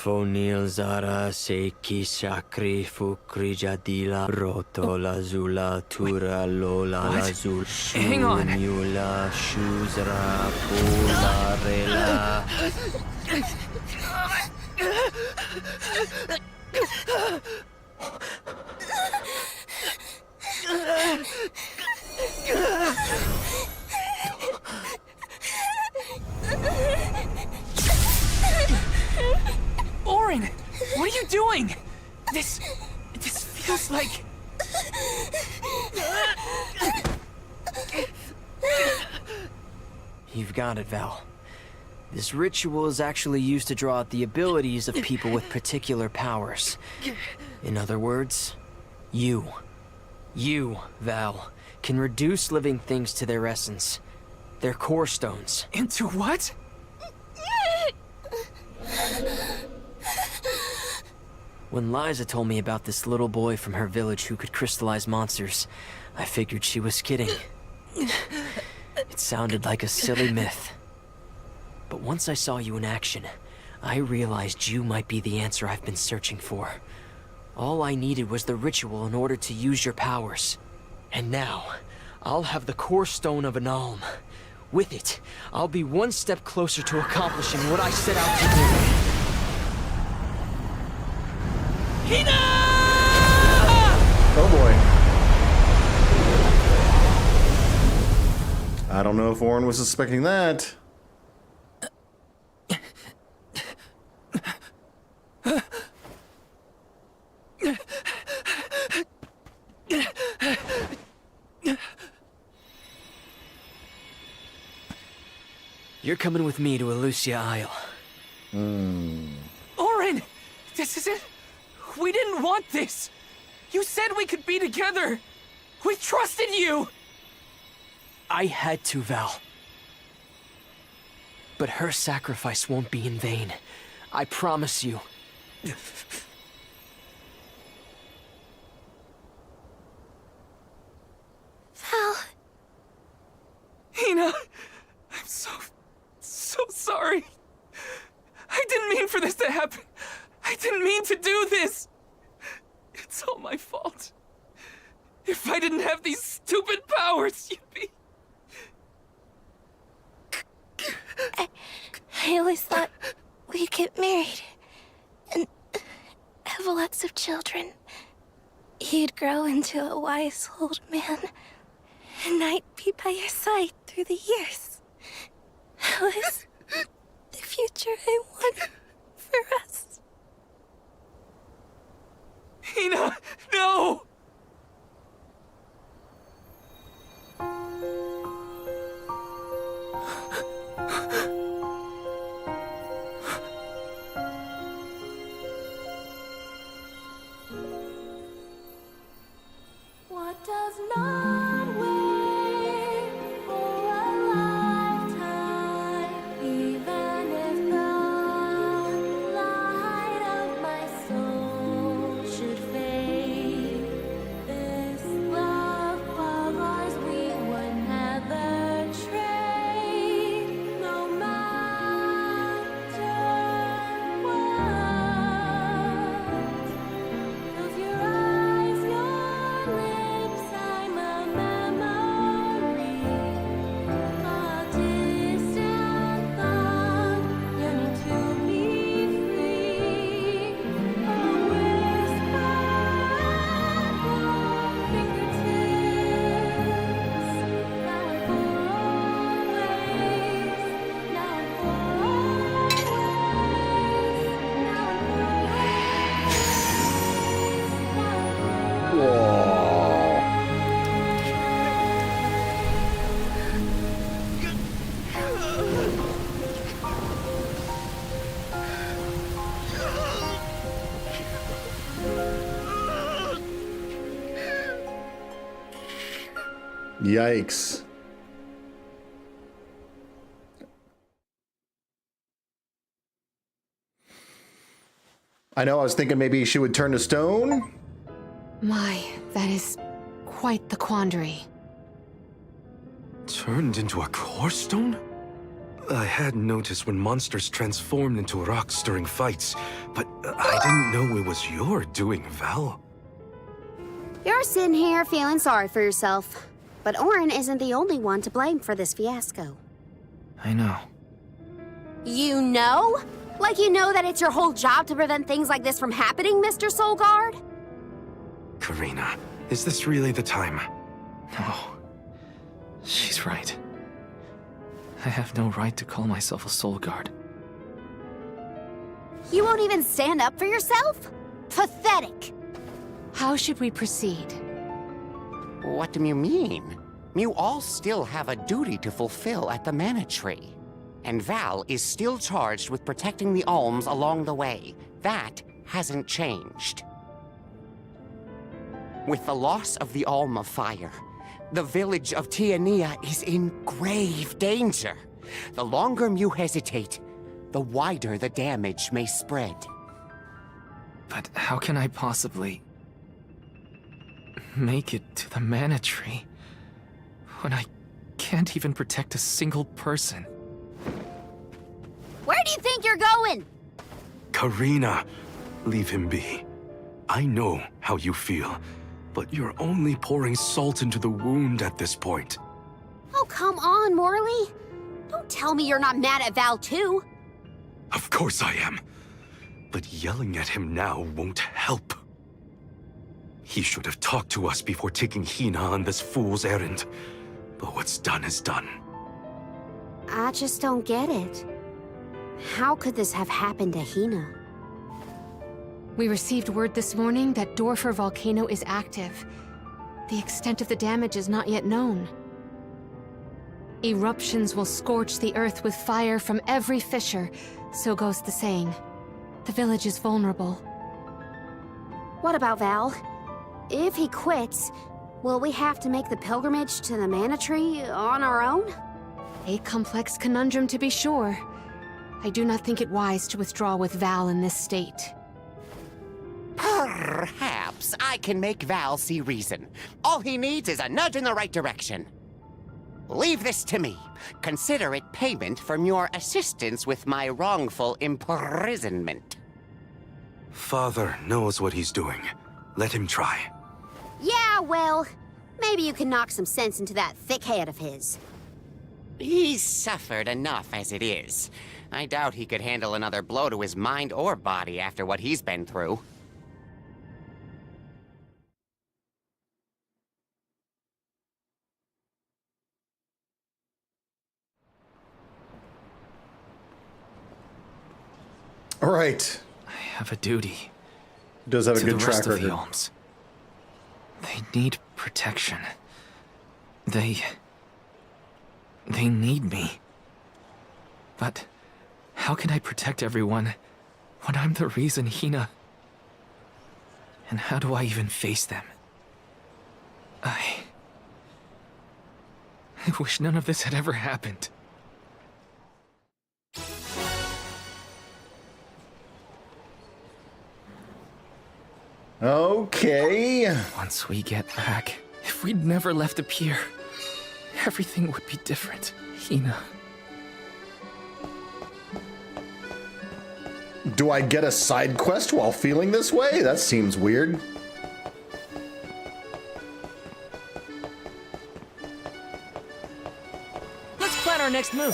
Fonil Zara Seiki Shakri Fukri Jadila Roto Lazula Tura Lola Lazul Hang on. Shunula Shuzra Pula Rela. Orin, what are you doing? This feels like... You've got it, Val. This ritual is actually used to draw out the abilities of people with particular powers. In other words, you, Val, can reduce living things to their essence, their core stones. Into what? When Liza told me about this little boy from her village who could crystallize monsters, I figured she was kidding. It sounded like a silly myth. But once I saw you in action, I realized you might be the answer I've been searching for. All I needed was the ritual in order to use your powers. And now, I'll have the core stone of an Alm. With it, I'll be one step closer to accomplishing what I set out to do. Hina! Oh boy. I don't know if Warren was suspecting that. You're coming with me to Elusia Isle. Orin! This isn't... We didn't want this! You said we could be together! We trusted you! I had to, Val. But her sacrifice won't be in vain. I promise you. Val. Hina! I'm so sorry. I didn't mean for this to happen. I didn't mean to do this. It's all my fault. If I didn't have these stupid powers, you'd be... I always thought we'd get married and have lots of children. You'd grow into a wise old man, and I'd be by your side through the years. That was the future I wanted for us. Hina, no! What does not wait for a lifetime, even if the light of my soul should fade. This love of ours we would never trade, no matter what. Close your eyes, your lips, I'm a memory, a distant thought, yearning to be free, a whisper at your fingertips. Now and for always, now and for always, now and for always, now and for always. Yikes. I know, I was thinking maybe she would turn to stone. My, that is quite the quandary. Turned into a core stone? I had noticed when monsters transformed into rocks during fights, but I didn't know it was your doing, Val. You're sitting here feeling sorry for yourself. But Orin isn't the only one to blame for this fiasco. I know. You know? Like you know that it's your whole job to prevent things like this from happening, Mr. Soulguard? Karina, is this really the time? No. She's right. I have no right to call myself a soul guard. You won't even stand up for yourself? Pathetic! How should we proceed? What do you mean? You all still have a duty to fulfill at the Mana Tree. And Val is still charged with protecting the Alms along the way. That hasn't changed. With the loss of the Alm of Fire, the village of Tiania is in grave danger. The longer you hesitate, the wider the damage may spread. But how can I possibly make it to the Mana Tree when I can't even protect a single person? Where do you think you're going? Karina, leave him be. I know how you feel, but you're only pouring salt into the wound at this point. Oh, come on, Morley. Don't tell me you're not mad at Val, too. Of course I am. But yelling at him now won't help. He should have talked to us before taking Hina on this fool's errand. But what's done is done. I just don't get it. How could this have happened to Hina? We received word this morning that Dorfer Volcano is active. The extent of the damage is not yet known. Eruptions will scorch the earth with fire from every fissure, so goes the saying. The village is vulnerable. What about Val? If he quits, will we have to make the pilgrimage to the Mana Tree on our own? A complex conundrum to be sure. I do not think it wise to withdraw with Val in this state. Perhaps I can make Val see reason. All he needs is a nudge in the right direction. Leave this to me. Consider it payment from your assistance with my wrongful imprisonment. Father knows what he's doing. Let him try. Yeah, well, maybe you can knock some sense into that thick head of his. He's suffered enough as it is. I doubt he could handle another blow to his mind or body after what he's been through. All right. I have a duty. Does have a to good the track rest of record. the Alms. They need protection. They need me. But how can I protect everyone when I'm the reason Hina... And how do I even face them? I wish none of this had ever happened. Okay. Once we get back, if we'd never left the pier, everything would be different, Hina. Do I get a side quest while feeling this way? That seems weird. Let's plan our next move.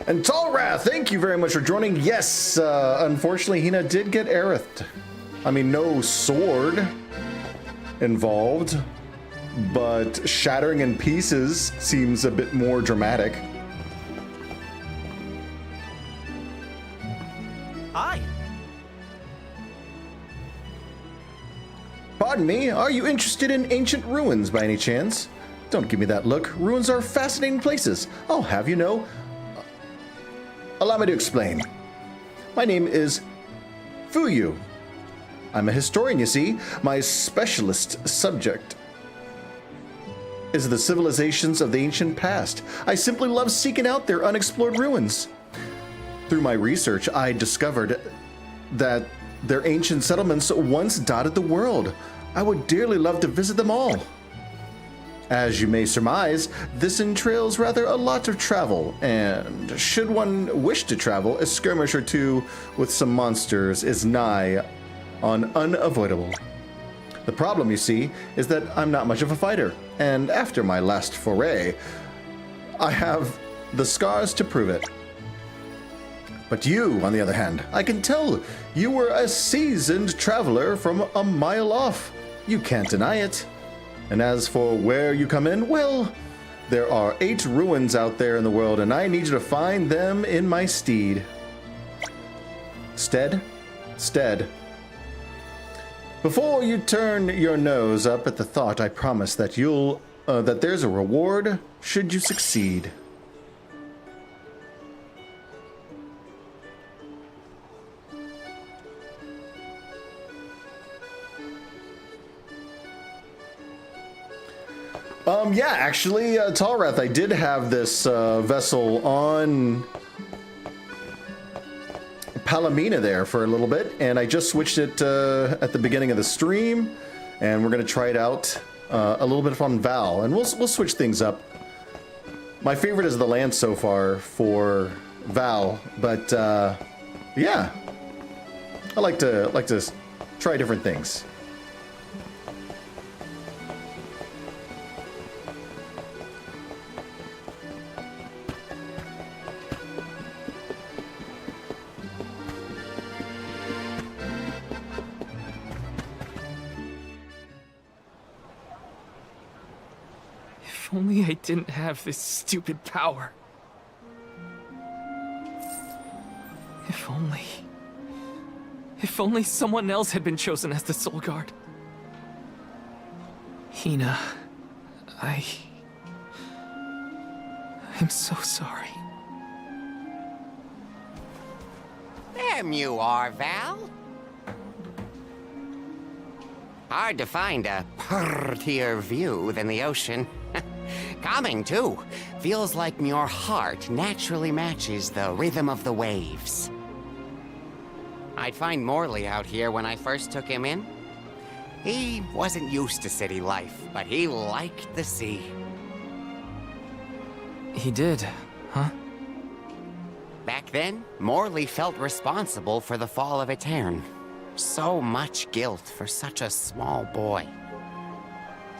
And Talra, thank you very much for joining. Yes, unfortunately, Hina did get Aerith. I mean, no sword involved, but shattering in pieces seems a bit more dramatic. Hi. Pardon me, are you interested in ancient ruins by any chance? Don't give me that look. Ruins are fascinating places. I'll have you know. Allow me to explain. My name is Fuyu. I'm a historian, you see. My specialist subject is the civilizations of the ancient past. I simply love seeking out their unexplored ruins. Through my research, I discovered that their ancient settlements once dotted the world. I would dearly love to visit them all. As you may surmise, this entails rather a lot of travel, and should one wish to travel, a skirmish or two with some monsters is nigh on unavoidable. The problem, you see, is that I'm not much of a fighter, and after my last foray, I have the scars to prove it. But you, on the other hand, I can tell you were a seasoned traveler from a mile off. You can't deny it. And as for where you come in, well, there are 8 ruins out there in the world, and I need you to find them in my steed. Stead? Before you turn your nose up at the thought, I promise that that there's a reward should you succeed. Yeah, actually, Talrath, I did have this vessel on Palomina there for a little bit, and I just switched it at the beginning of the stream, and we're going to try it out a little bit on Val, and we'll switch things up. My favorite is the land so far for Val, but yeah, I like to try different things. If only I didn't have this stupid power. If only someone else had been chosen as the Soul Guard. Hina, I'm so sorry. There you are, Val. Hard to find a prettier view than the ocean. Calming, too. Feels like your heart naturally matches the rhythm of the waves. I'd find Morley out here when I first took him in. He wasn't used to city life, but he liked the sea. He did, huh? Back then, Morley felt responsible for the fall of Etern. So much guilt for such a small boy.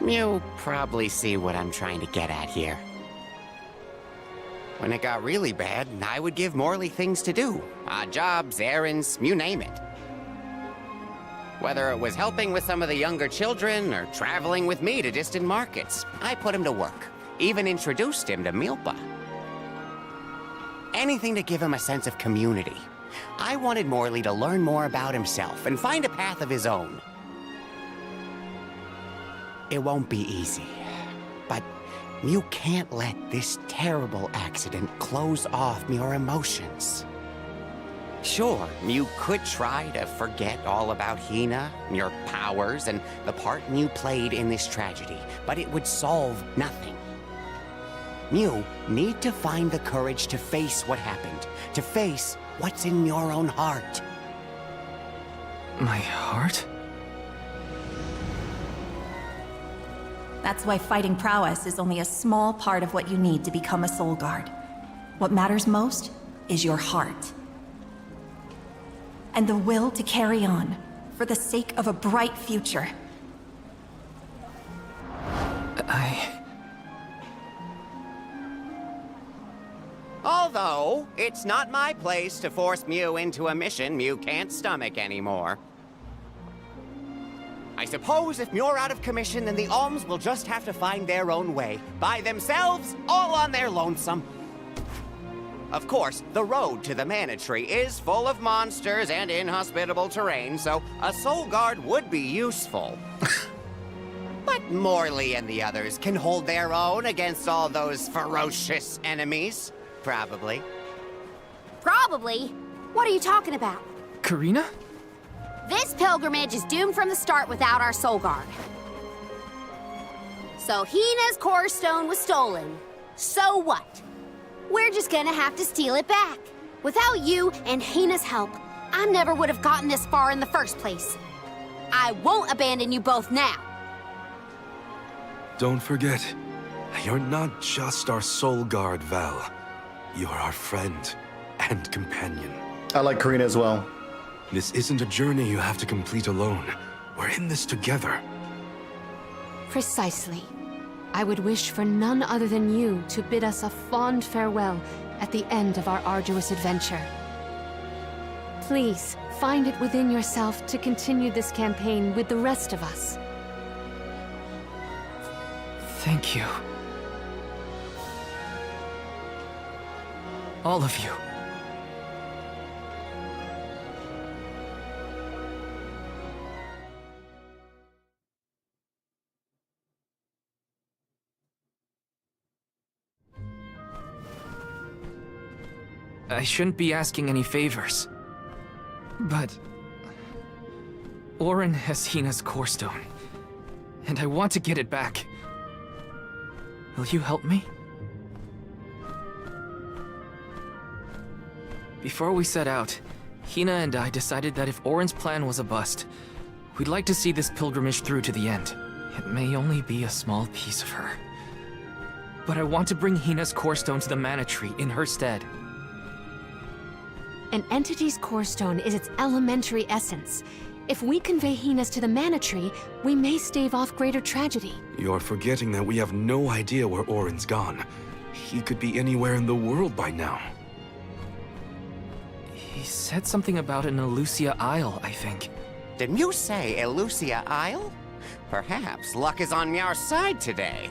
You probably see what I'm trying to get at here. When it got really bad, I would give Morley things to do. Odd jobs, errands, you name it. Whether it was helping with some of the younger children or traveling with me to distant markets, I put him to work. Even introduced him to Milpa. Anything to give him a sense of community. I wanted Morley to learn more about himself and find a path of his own. It won't be easy, but you can't let this terrible accident close off your emotions. Sure, you could try to forget all about Hina, your powers, and the part you played in this tragedy, but it would solve nothing. You need to find the courage to face what happened, to face what's in your own heart. My heart? That's why fighting prowess is only a small part of what you need to become a Soul Guard. What matters most is your heart. And the will to carry on, for the sake of a bright future. Although, it's not my place to force Mew into a mission Mew can't stomach anymore. I suppose if you're out of commission, then the Alms will just have to find their own way. By themselves, all on their lonesome. Of course, the road to the Mana Tree is full of monsters and inhospitable terrain, so a Soul Guard would be useful. But Morley and the others can hold their own against all those ferocious enemies. Probably. Probably? What are you talking about? Karina? This pilgrimage is doomed from the start without our Soul Guard. So Hina's core stone was stolen. So what? We're just gonna have to steal it back. Without you and Hina's help, I never would have gotten this far in the first place. I won't abandon you both now. Don't forget, you're not just our soul guard, Val. You're our friend and companion. I like Karina as well. This isn't a journey you have to complete alone. We're in this together. Precisely. I would wish for none other than you to bid us a fond farewell at the end of our arduous adventure. Please, find it within yourself to continue this campaign with the rest of us. Thank you. All of you. I shouldn't be asking any favors, but Orin has Hina's core stone, and I want to get it back. Will you help me? Before we set out, Hina and I decided that if Orin's plan was a bust, we'd like to see this pilgrimage through to the end. It may only be a small piece of her, but I want to bring Hina's core stone to the Mana Tree in her stead. An entity's core stone is its elementary essence. If we convey Hina's to the Mana Tree, we may stave off greater tragedy. You're forgetting that we have no idea where Orin's gone. He could be anywhere in the world by now. He said something about an Illusia Isle, I think. Didn't you say Illusia Isle? Perhaps luck is on your side today.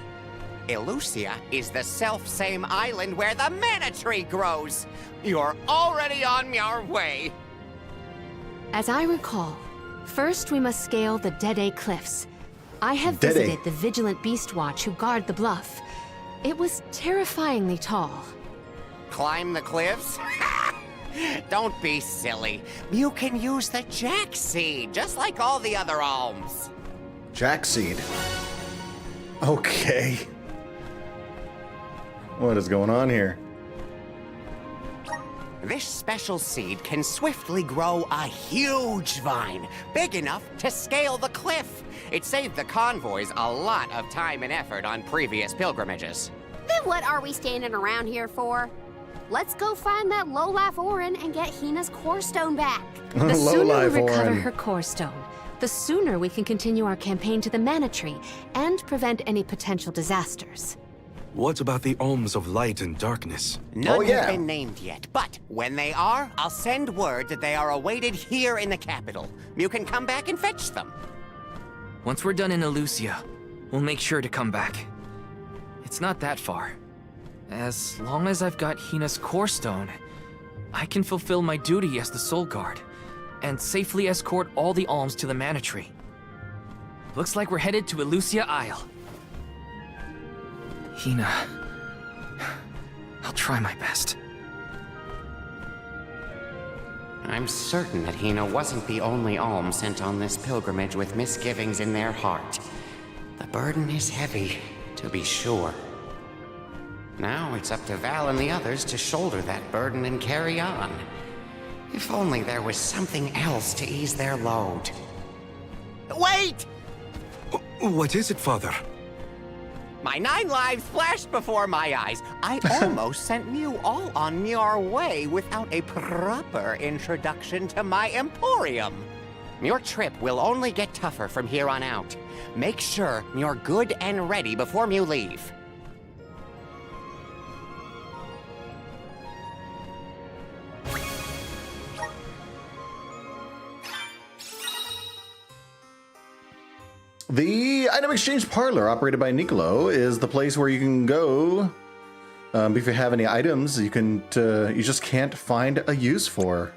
Illusia is the self-same island where the Mana Tree grows. You're already on your way. As I recall, first we must scale the Dede Cliffs. I have visited the Vigilant Beast Watch who guard the bluff. It was terrifyingly tall. Climb the cliffs? Don't be silly. You can use the Jack Seed, just like all the other alms. Jack Seed. Okay. What is going on here? This special seed can swiftly grow a huge vine, big enough to scale the cliff. It saved the convoys a lot of time and effort on previous pilgrimages. Then what are we standing around here for? Let's go find that lowlife Orin and get Hina's core stone back. The sooner we recover her core stone, the sooner we can continue our campaign to the Mana Tree and prevent any potential disasters. What about the Alms of Light and Darkness? None have been named yet, but when they are, I'll send word that they are awaited here in the capital. You can come back and fetch them. Once we're done in Illusia, we'll make sure to come back. It's not that far. As long as I've got Hina's core stone, I can fulfill my duty as the Soul Guard and safely escort all the alms to the Mana Tree. Looks like we're headed to Illusia Isle. Hina, I'll try my best. I'm certain that Hina wasn't the only alm sent on this pilgrimage with misgivings in their heart. The burden is heavy, to be sure. Now it's up to Val and the others to shoulder that burden and carry on. If only there was something else to ease their load. Wait! What is it, Father? My 9 lives flashed before my eyes. I almost sent you all on your way without a proper introduction to my Emporium. Your trip will only get tougher from here on out. Make sure you're good and ready before you leave. The item exchange parlor, operated by Nicolo, is the place where you can go if you have any items you just can't find a use for.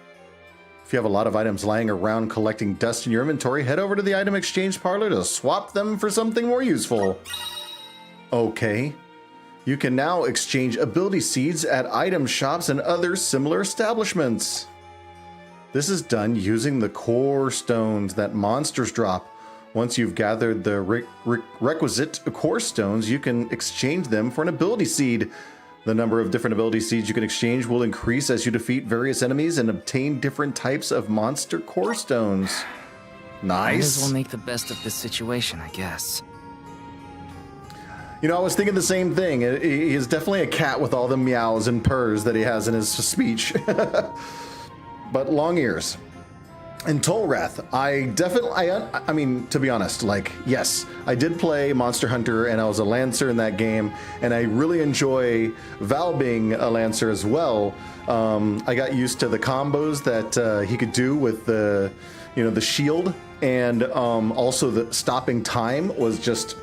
If you have a lot of items lying around collecting dust in your inventory, head over to the item exchange parlor to swap them for something more useful. Okay. You can now exchange ability seeds at item shops and other similar establishments. This is done using the core stones that monsters drop. Once you've gathered the requisite core stones, you can exchange them for an ability seed. The number of different ability seeds you can exchange will increase as you defeat various enemies and obtain different types of monster core stones. Might as Nice. well make the best of this situation, I guess. You know, I was thinking the same thing. He is definitely a cat with all the meows and purrs that he has in his speech. But long ears. And Tolrath, I mean, to be honest, like, yes, I did play Monster Hunter and I was a Lancer in that game, and I really enjoy Val being a Lancer as well. I got used to the combos that he could do with the, you know, the shield, and also the stopping time was just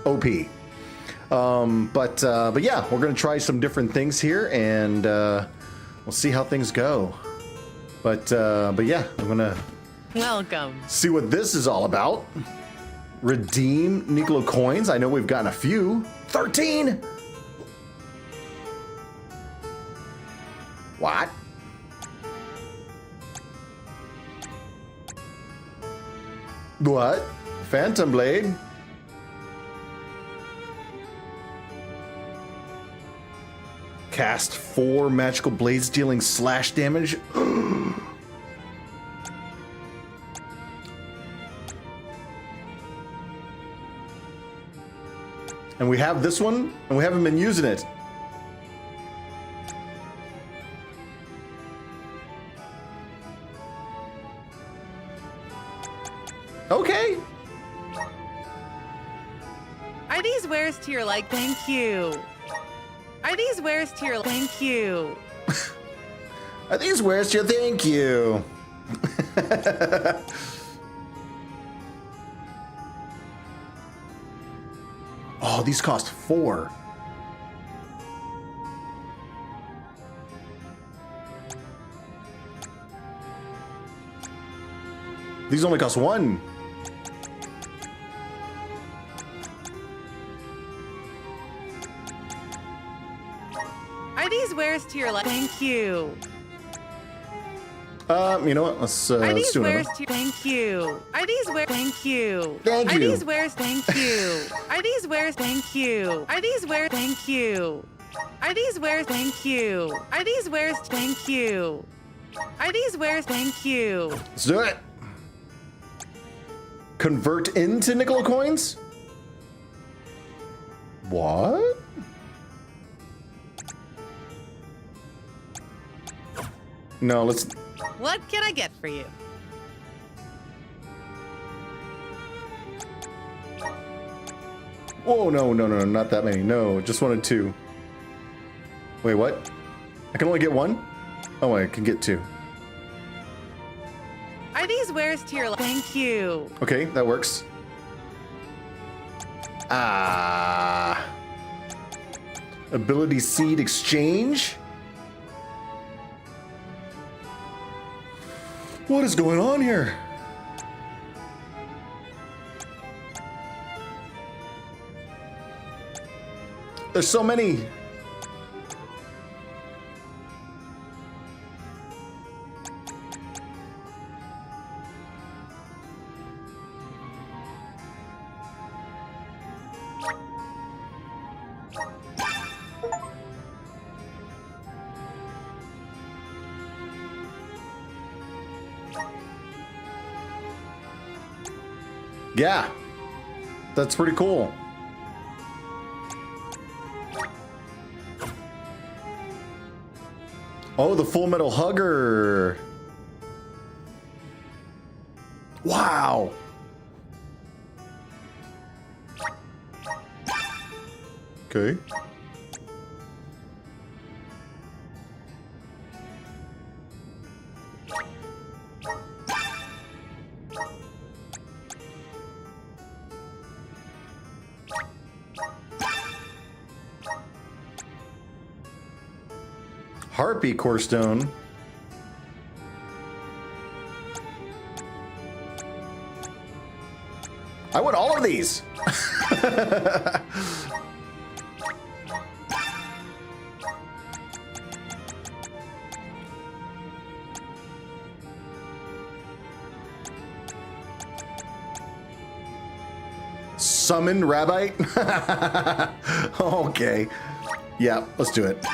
OP. But yeah, we're gonna try some different things here, and we'll see how things go. But yeah, I'm gonna Welcome. see what this is all about. Redeem Nicolo coins. I know we've gotten a few. 13. What? What? Phantom Blade? Cast 4 magical blades dealing slash damage. And we have this one, and we haven't been using it. Okay. Are these wares to your like? Thank you. Are these wares to your thank you? Are these wares to your thank you? Oh, these cost 4. These only cost 1. Are these wares to your like? Thank you. You know what? Let's Are let's these do wares another. to thank you? Are these wares thank you? Thank Are you. these wares thank you? Are these wares thank you? Are these wares thank you? Are these wares thank you? Are these wares thank you? Are these wares thank you? Let's do it. Convert into Nicolo coins? What? No, let's. What can I get for you? Whoa, no, not that many. No, just 1 and 2. Wait, what? I can only get 1? Oh, I can get 2. Are these wares to your like? Thank you. Okay, that works. Ability seed exchange? What is going on here? There's so many. Yeah, that's pretty cool. Oh, the Full Metal Hugger. Wow. Okay. Harpy Core Stone. I want all of these. Summon Rabite? Okay. Yeah, let's do it.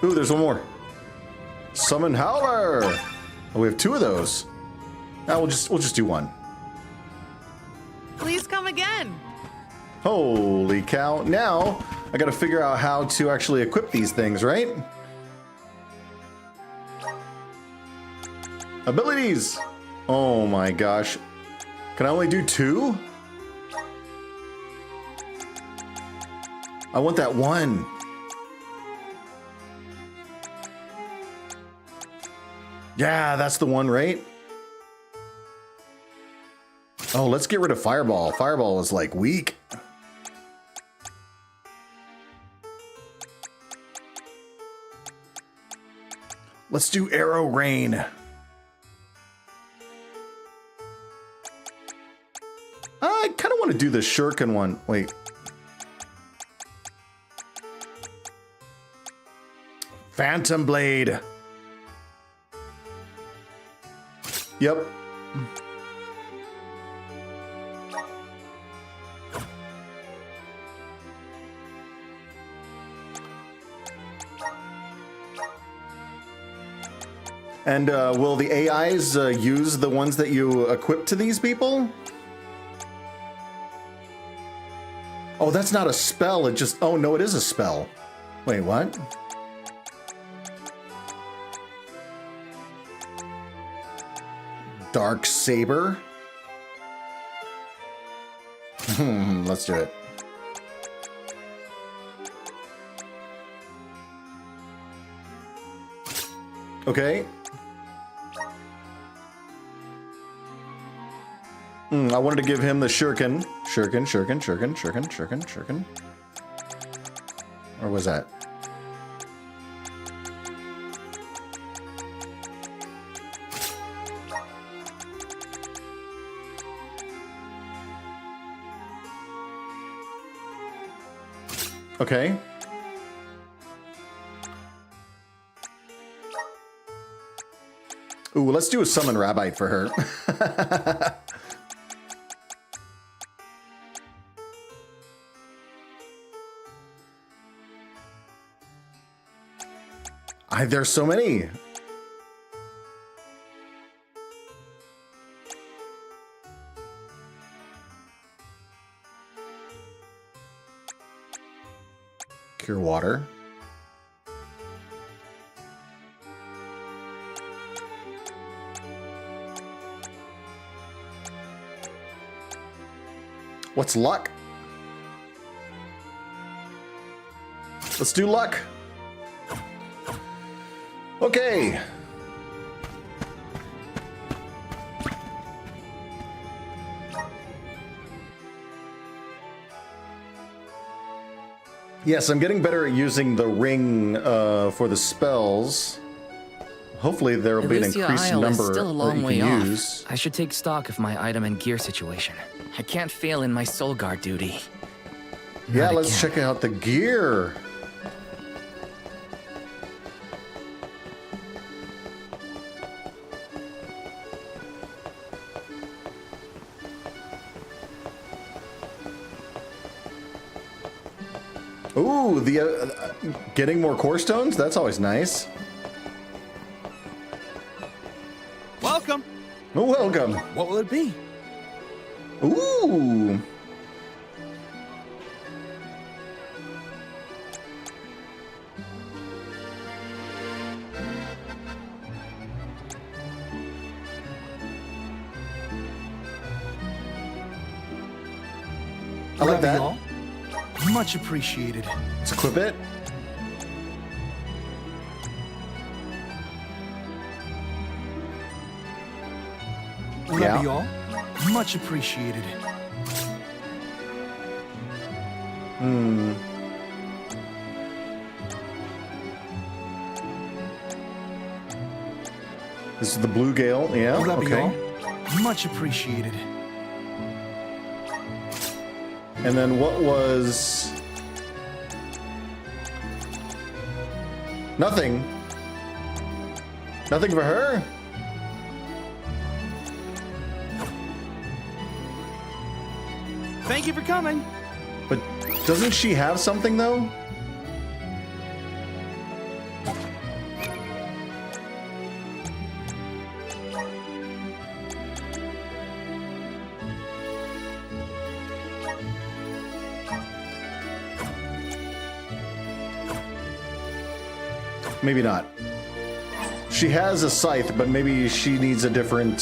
Ooh, there's one more. Summon Howler. Oh, we have 2 of those. Now we'll just do one. Please come again. Holy cow. Now, I gotta figure out how to actually equip these things, right? Abilities! Oh my gosh. Can I only do 2? I want that one. Yeah, that's the one, right? Oh, let's get rid of Fireball. Fireball is like weak. Let's do Arrow Rain. I kind of want to do the Shuriken one. Wait. Phantom Blade. Yep. And will the AIs use the ones that you equip to these people? Oh, that's not a spell. It just... Oh, no, it is a spell. Wait, what? Dark Saber? Let's do it. Okay. I wanted to give him the Shuriken. Shuriken. Or was that? Okay. Ooh, let's do a Summon Rabbite for her. There's so many. Cure Water. What's Luck? Let's do Luck. Okay. Yes, I'm getting better at using the ring for the spells. Hopefully there will be an increased number still a long that you way can off. use. I should take stock of my item and gear situation. I can't fail in my soul guard duty. Yeah, Not let's again. check out the gear. Ooh, the getting more core stones? That's always nice. Welcome. Oh, welcome. What will it be? Ooh. I like that. Y'all. Much appreciated. Let's equip it. Love y'all. Much appreciated. This is the Blue Gale. Yeah, Love okay. y'all. Much appreciated. And then what was... Nothing. Nothing for her? Thank you for coming. But doesn't she have something though? Maybe not. She has a scythe, but maybe she needs a different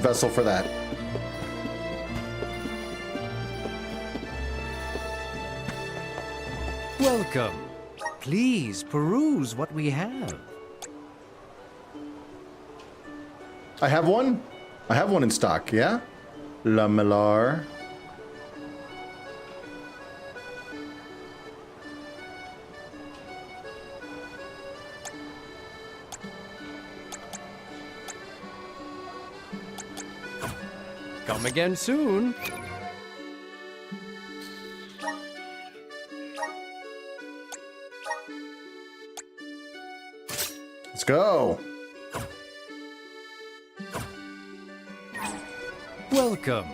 vessel for that. Welcome. Please peruse what we have. I have one? I have one in stock, yeah? Lamellar. Come again soon. Let's go. Welcome.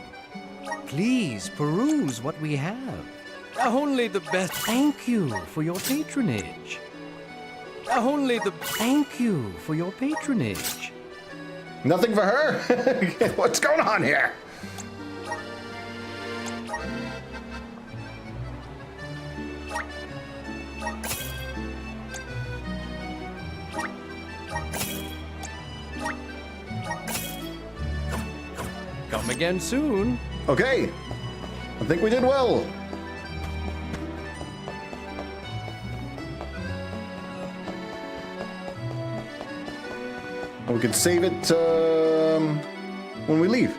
Please peruse what we have. Only the best. Thank you for your patronage. Only the. Thank you for your patronage. Nothing for her? What's going on here? Come again soon. Okay. I think we did well. We could save it when we leave.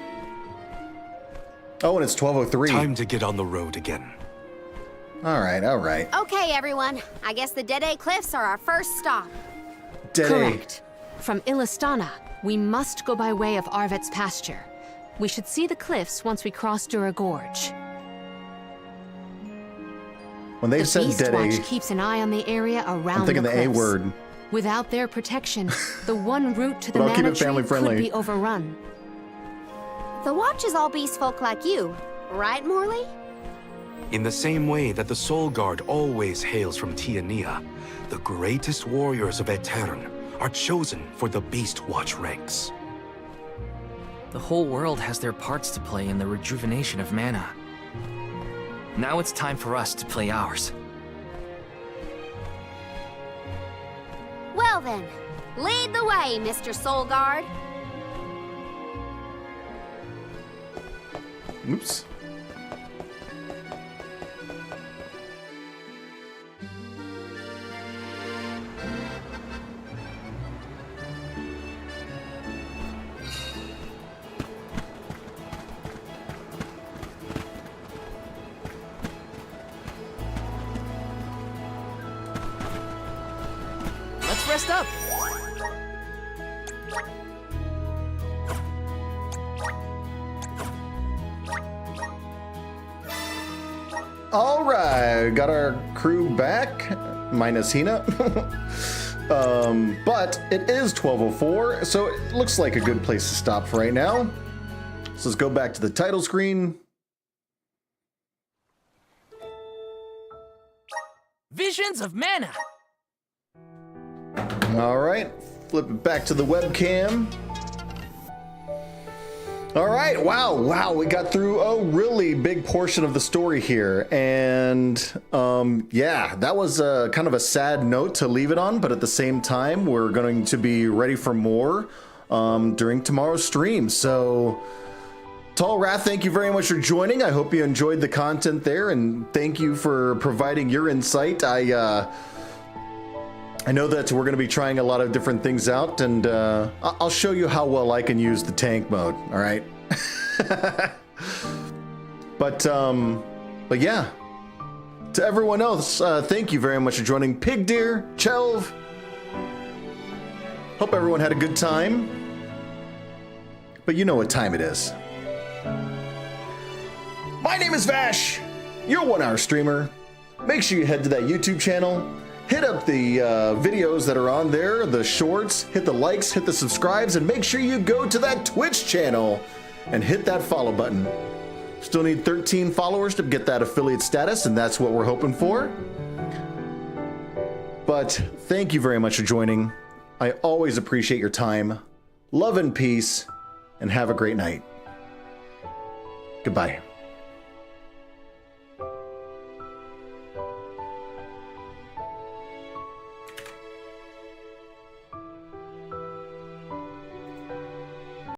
Oh, and it's 12:03. Time to get on the road again. All right, all right. Okay, everyone. I guess the Dead Cliffs are our first stop. Correct. From Illystana, we must go by way of Arvet's pasture. We should see the cliffs once we cross Dura Gorge. When they said Beast Dead Watch keeps an eye on the area around I'm thinking the the A cliffs. word. Without their protection, the one route to the But I'll keep Mana it family Tree friendly. could be overrun. The Watch is all beast folk like you, right, Morley? In the same way that the Soul Guard always hails from Tiania, the greatest warriors of Aetern are chosen for the Beast Watch ranks. The whole world has their parts to play in the rejuvenation of mana. Now it's time for us to play ours. Well then, lead the way, Mr. Soul Guard. Oops. Let's rest up. All right, got our crew back, minus Hina. But it is 12:04, so it looks like a good place to stop for right now. So let's go back to the title screen. Visions of mana. All right, flip it back to the webcam. All right, wow, we got through a really big portion of the story here. And yeah, that was kind of a sad note to leave it on, but at the same time, we're going to be ready for more during tomorrow's stream. So, Tall Wrath, thank you very much for joining. I hope you enjoyed the content there, and thank you for providing your insight. I know that we're going to be trying a lot of different things out, and I'll show you how well I can use the tank mode, all right? But yeah, to everyone else, thank you very much for joining. Pig Deer, Chelv, hope everyone had a good time. But you know what time it is. My name is Vashh, your 1 hour streamer. make sure you head to that YouTube channel, hit up the videos that are on there, the shorts, hit the likes, hit the subscribes, and make sure you go to that Twitch channel and hit that follow button. Still need 13 followers to get that affiliate status, and that's what we're hoping for. But thank you very much for joining. I always appreciate your time. Love and peace, and have a great night. Goodbye.